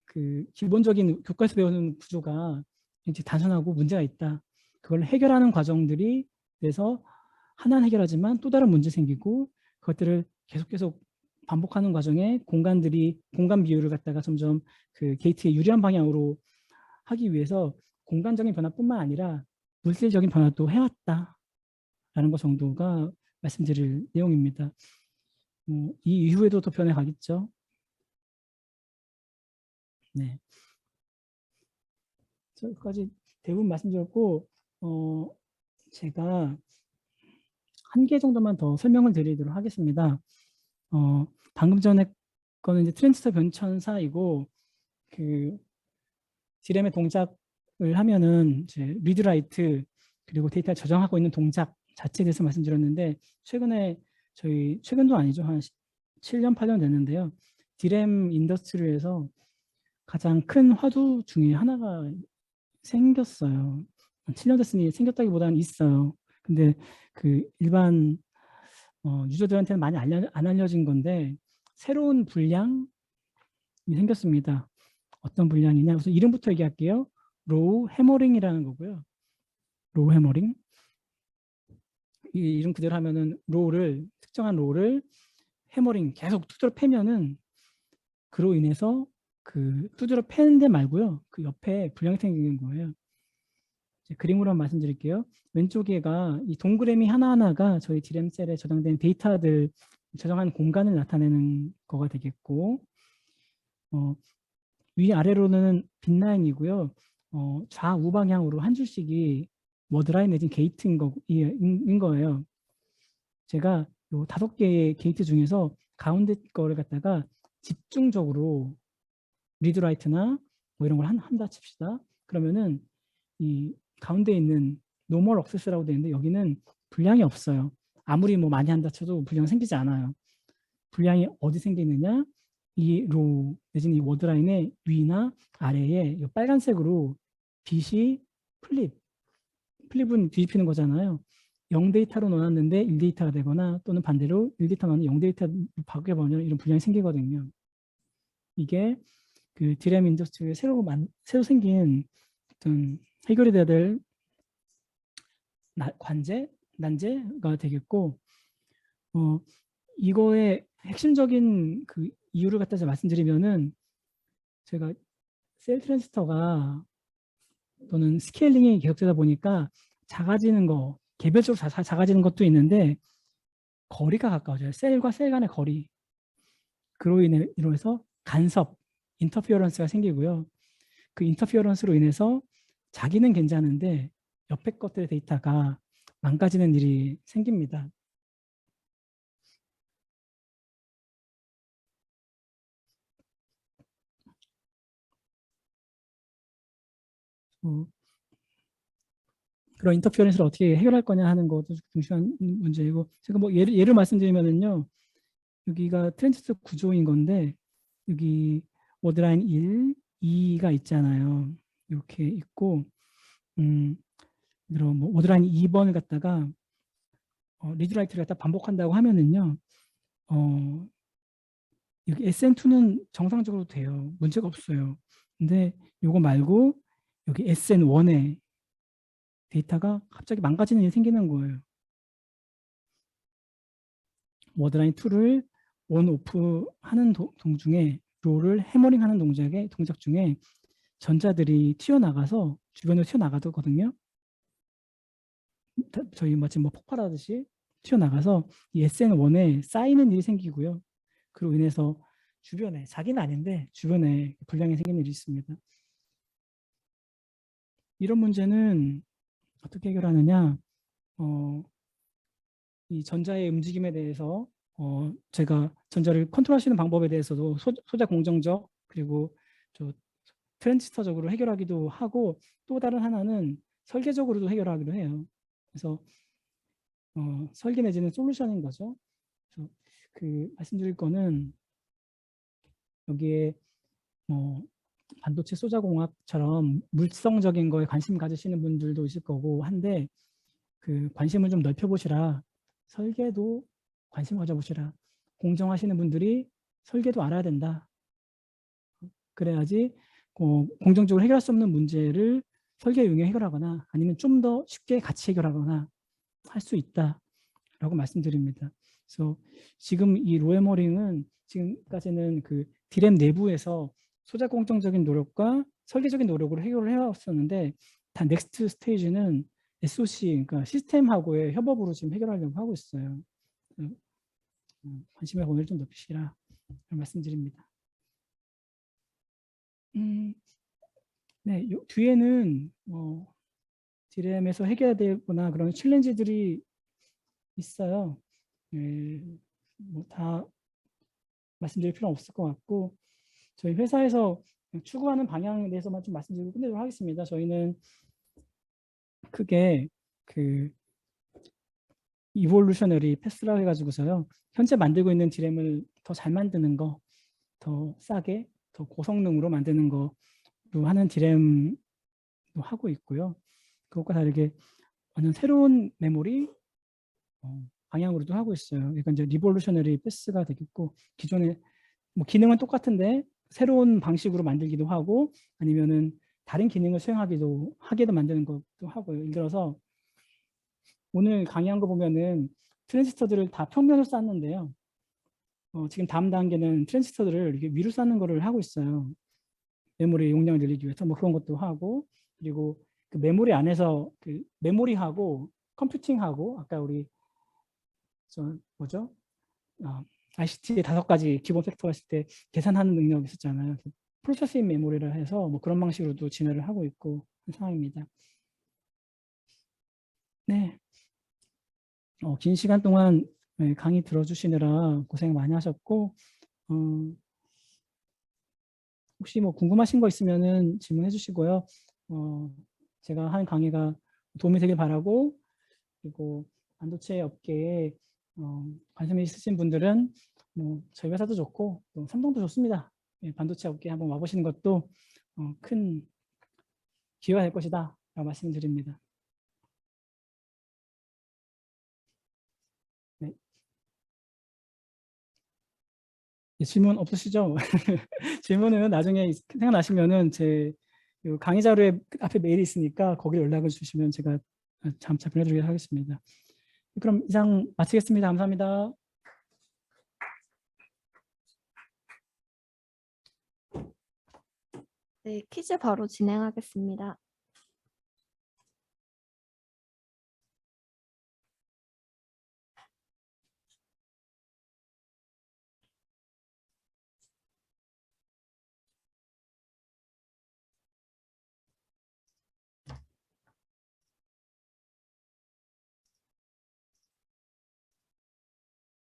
그 기본적인 교과에서 배우는 구조가 이제 단순하고 문제가 있다. 그걸 해결하는 과정들이 돼서 하나는 해결하지만 또 다른 문제 생기고 그것들을 계속 반복하는 과정에 공간 비율을 갖다가 점점 그 게이트에 유리한 방향으로 하기 위해서 공간적인 변화뿐만 아니라 물질적인 변화도 해왔다라는 것 정도가 말씀드릴 내용입니다. 이 이후에도 또 변해가겠죠. 네. 여기까지 대부분 말씀드렸고, 제가 한 개 정도만 더 설명을 드리도록 하겠습니다. 방금 전에 거는 이제 트랜지스터 변천사이고, 그 디램의 동작을 하면은 이제 리드라이트 그리고 데이터를 저장하고 있는 동작 자체에 대해서 말씀드렸는데, 최근에 최근도 아니죠, 한 7년 8년 됐는데요. 디램 인더스트리에서 가장 큰 화두 중에 하나가 생겼어요. 7년 됐으니 생겼다기보다는 있어요. 근데 그 일반 유저들한테는 많이 안 알려진 건데, 새로운 분량이 생겼습니다. 어떤 분량이냐? 우선 이름부터 얘기할게요. 로우 해머링이라는 거고요. 로우 해머링. 이 이름 그대로 하면은 특정한 로우를 해머링 계속 두드려 패면은, 그로 인해서 그 두드려 패는 데 말고요, 그 옆에 분량이 생기는 거예요. 그림으로 한번 말씀드릴게요. 왼쪽에가 이 동그라미 하나하나가 저희 디램 셀에 저장된 데이터들 저장한 공간을 나타내는 거가 되겠고, 위아래로는 빈라인이고요. 좌우 방향으로 한 줄씩이 워드라인 내진 게이트인 거예요. 제가 요 5개의 게이트 중에서 가운데 거를 갖다가 집중적으로 리드라이트나 뭐 이런 걸 한다 칩시다. 그러면은 이 가운데 있는 노멀 억세스라고 되어 있는데, 여기는 분량이 없어요. 아무리 뭐 많이 한다 쳐도 분량 생기지 않아요. 분량이 어디 생기느냐? 이 로우 내지는 이 워드라인의 위나 아래에 이 빨간색으로 빛이 플립은 뒤집히는 거잖아요. 0 데이터로 넣어놨는데 1 데이터가 되거나, 또는 반대로 1 데이터 넣었는데 0 데이터로 바뀌어버리면 이런 분량이 생기거든요. 이게 그 디램 인더스트리에 새로 생긴 어떤 해결이 돼야 될 난제가 되겠고, 이거의 핵심적인 그 이유를 갖다 말씀드리면은, 제가 셀 트랜지스터가 또는 스케일링이 계속되다 보니까 작아지는 거, 개별적으로 작아지는 것도 있는데, 거리가 가까워져요. 셀과 셀 간의 거리. 그로 인해서 간섭, 인터피어런스가 생기고요. 그 인터피어런스로 인해서 자기는 괜찮은데 옆에 것들의 데이터가 망가지는 일이 생깁니다. 그런 인터피어런스를 어떻게 해결할 거냐 하는 것도 중요한 문제이고, 제가 뭐 예를 말씀드리면은요, 여기가 트랜지스터 구조인 건데, 여기 워드라인 1, 2가 있잖아요. 이렇게 있고, 뭐 워드라인 2번을 갖다가 리드라이트를 갖다 반복한다고 하면은요, 여기 SN2는 정상적으로 돼요. 문제가 없어요. 근데 이거 말고 여기 SN1에 데이터가 갑자기 망가지는 일이 생기는 거예요. 워드라인 2를 온, 오프 하는 동중에, 롤을 해머링 하는 동작 중에 전자들이 튀어나가서 주변으로 튀어나가거든요. 저희 마치 뭐 폭발하듯이 튀어나가서 이 SN1에 쌓이는 일이 생기고요. 그로 인해서 주변에, 자기는 아닌데 주변에 불량이 생기는 일이 있습니다. 이런 문제는 어떻게 해결하느냐? 이 전자의 움직임에 대해서 제가 전자를 컨트롤하시는 방법에 대해서도 소자 공정적, 그리고 트랜지스터적으로 해결하기도 하고, 또 다른 하나는 설계적으로도 해결하기도 해요. 그래서 설계 내지는 솔루션인 거죠. 그래서 그 말씀드릴 거는, 여기에 반도체 소자공학처럼 물성적인 거에 관심 가지시는 분들도 있을 거고 한데, 그 관심을 좀 넓혀보시라. 설계도 관심 가져보시라. 공정하시는 분들이 설계도 알아야 된다. 그래야지 공정적으로 해결할 수 없는 문제를 설계 이용해 해결하거나, 아니면 좀 더 쉽게 같이 해결하거나 할 수 있다라고 말씀드립니다. 그래서 지금 이 로에머링은 지금까지는 그 디램 내부에서 소자 공정적인 노력과 설계적인 노력으로 해결을 해왔었는데, 다 넥스트 스테이지는 SOC, 그러니까 시스템하고의 협업으로 지금 해결하려고 하고 있어요. 관심의 범위를 좀 넓히시라 말씀드립니다. 네, 뒤에는 디램에서 해결되거나 그런 챌린지들이 있어요. 다 말씀드릴 필요는 없을 것 같고, 저희 회사에서 추구하는 방향에 대해서만 좀 말씀드리고 끝내도록 하겠습니다. 저희는 크게 그 이볼루셔너리 패스라고 해가지고서요, 현재 만들고 있는 디램을 더 잘 만드는 거, 더 싸게, 더 고성능으로 만드는 거로 하는 디램도 하고 있고요. 그것과 다르게 완전 새로운 메모리 방향으로도 하고 있어요. 그러니까 이제 리볼루셔너리 패스가 되겠고, 기존에 뭐 기능은 똑같은데 새로운 방식으로 만들기도 하고, 아니면은 다른 기능을 하게도 만드는 것도 하고요. 예를 들어서 오늘 강의한 거 보면은 트랜지스터들을 다 평면으로 쌓는데요. 지금 다음 단계는 트랜지스터들을 이렇게 위로 쌓는 거를 하고 있어요. 메모리 용량을 늘리기 위해서 뭐 그런 것도 하고, 그리고 그 메모리 안에서 그 메모리하고 컴퓨팅하고 아까 우리 뭐죠? ICT의 5가지 기본 팩터 했을 때 계산하는 능력이 있었잖아요. 프로세싱 메모리를 해서 뭐 그런 방식으로도 진행을 하고 있고 한 상황입니다. 네. 긴 시간 동안 강의 들어주시느라 고생 많이 하셨고, 혹시 뭐 궁금하신 거 있으면은 질문해 주시고요. 제가 한 강의가 도움이 되길 바라고, 그리고 반도체 업계에 관심이 있으신 분들은 뭐 저희 회사도 좋고 또 삼성도 좋습니다. 반도체 업계에 한번 와보시는 것도 큰 기회가 될 것이다 라고 말씀드립니다. 네. 질문 없으시죠? 질문은 나중에 생각나시면은 제 강의 자료에 앞에 메일이 있으니까 거기에 연락을 주시면 제가 잠차 보내드리도록 하겠습니다. 그럼 이상 마치겠습니다. 감사합니다. 네, 퀴즈 바로 진행하겠습니다.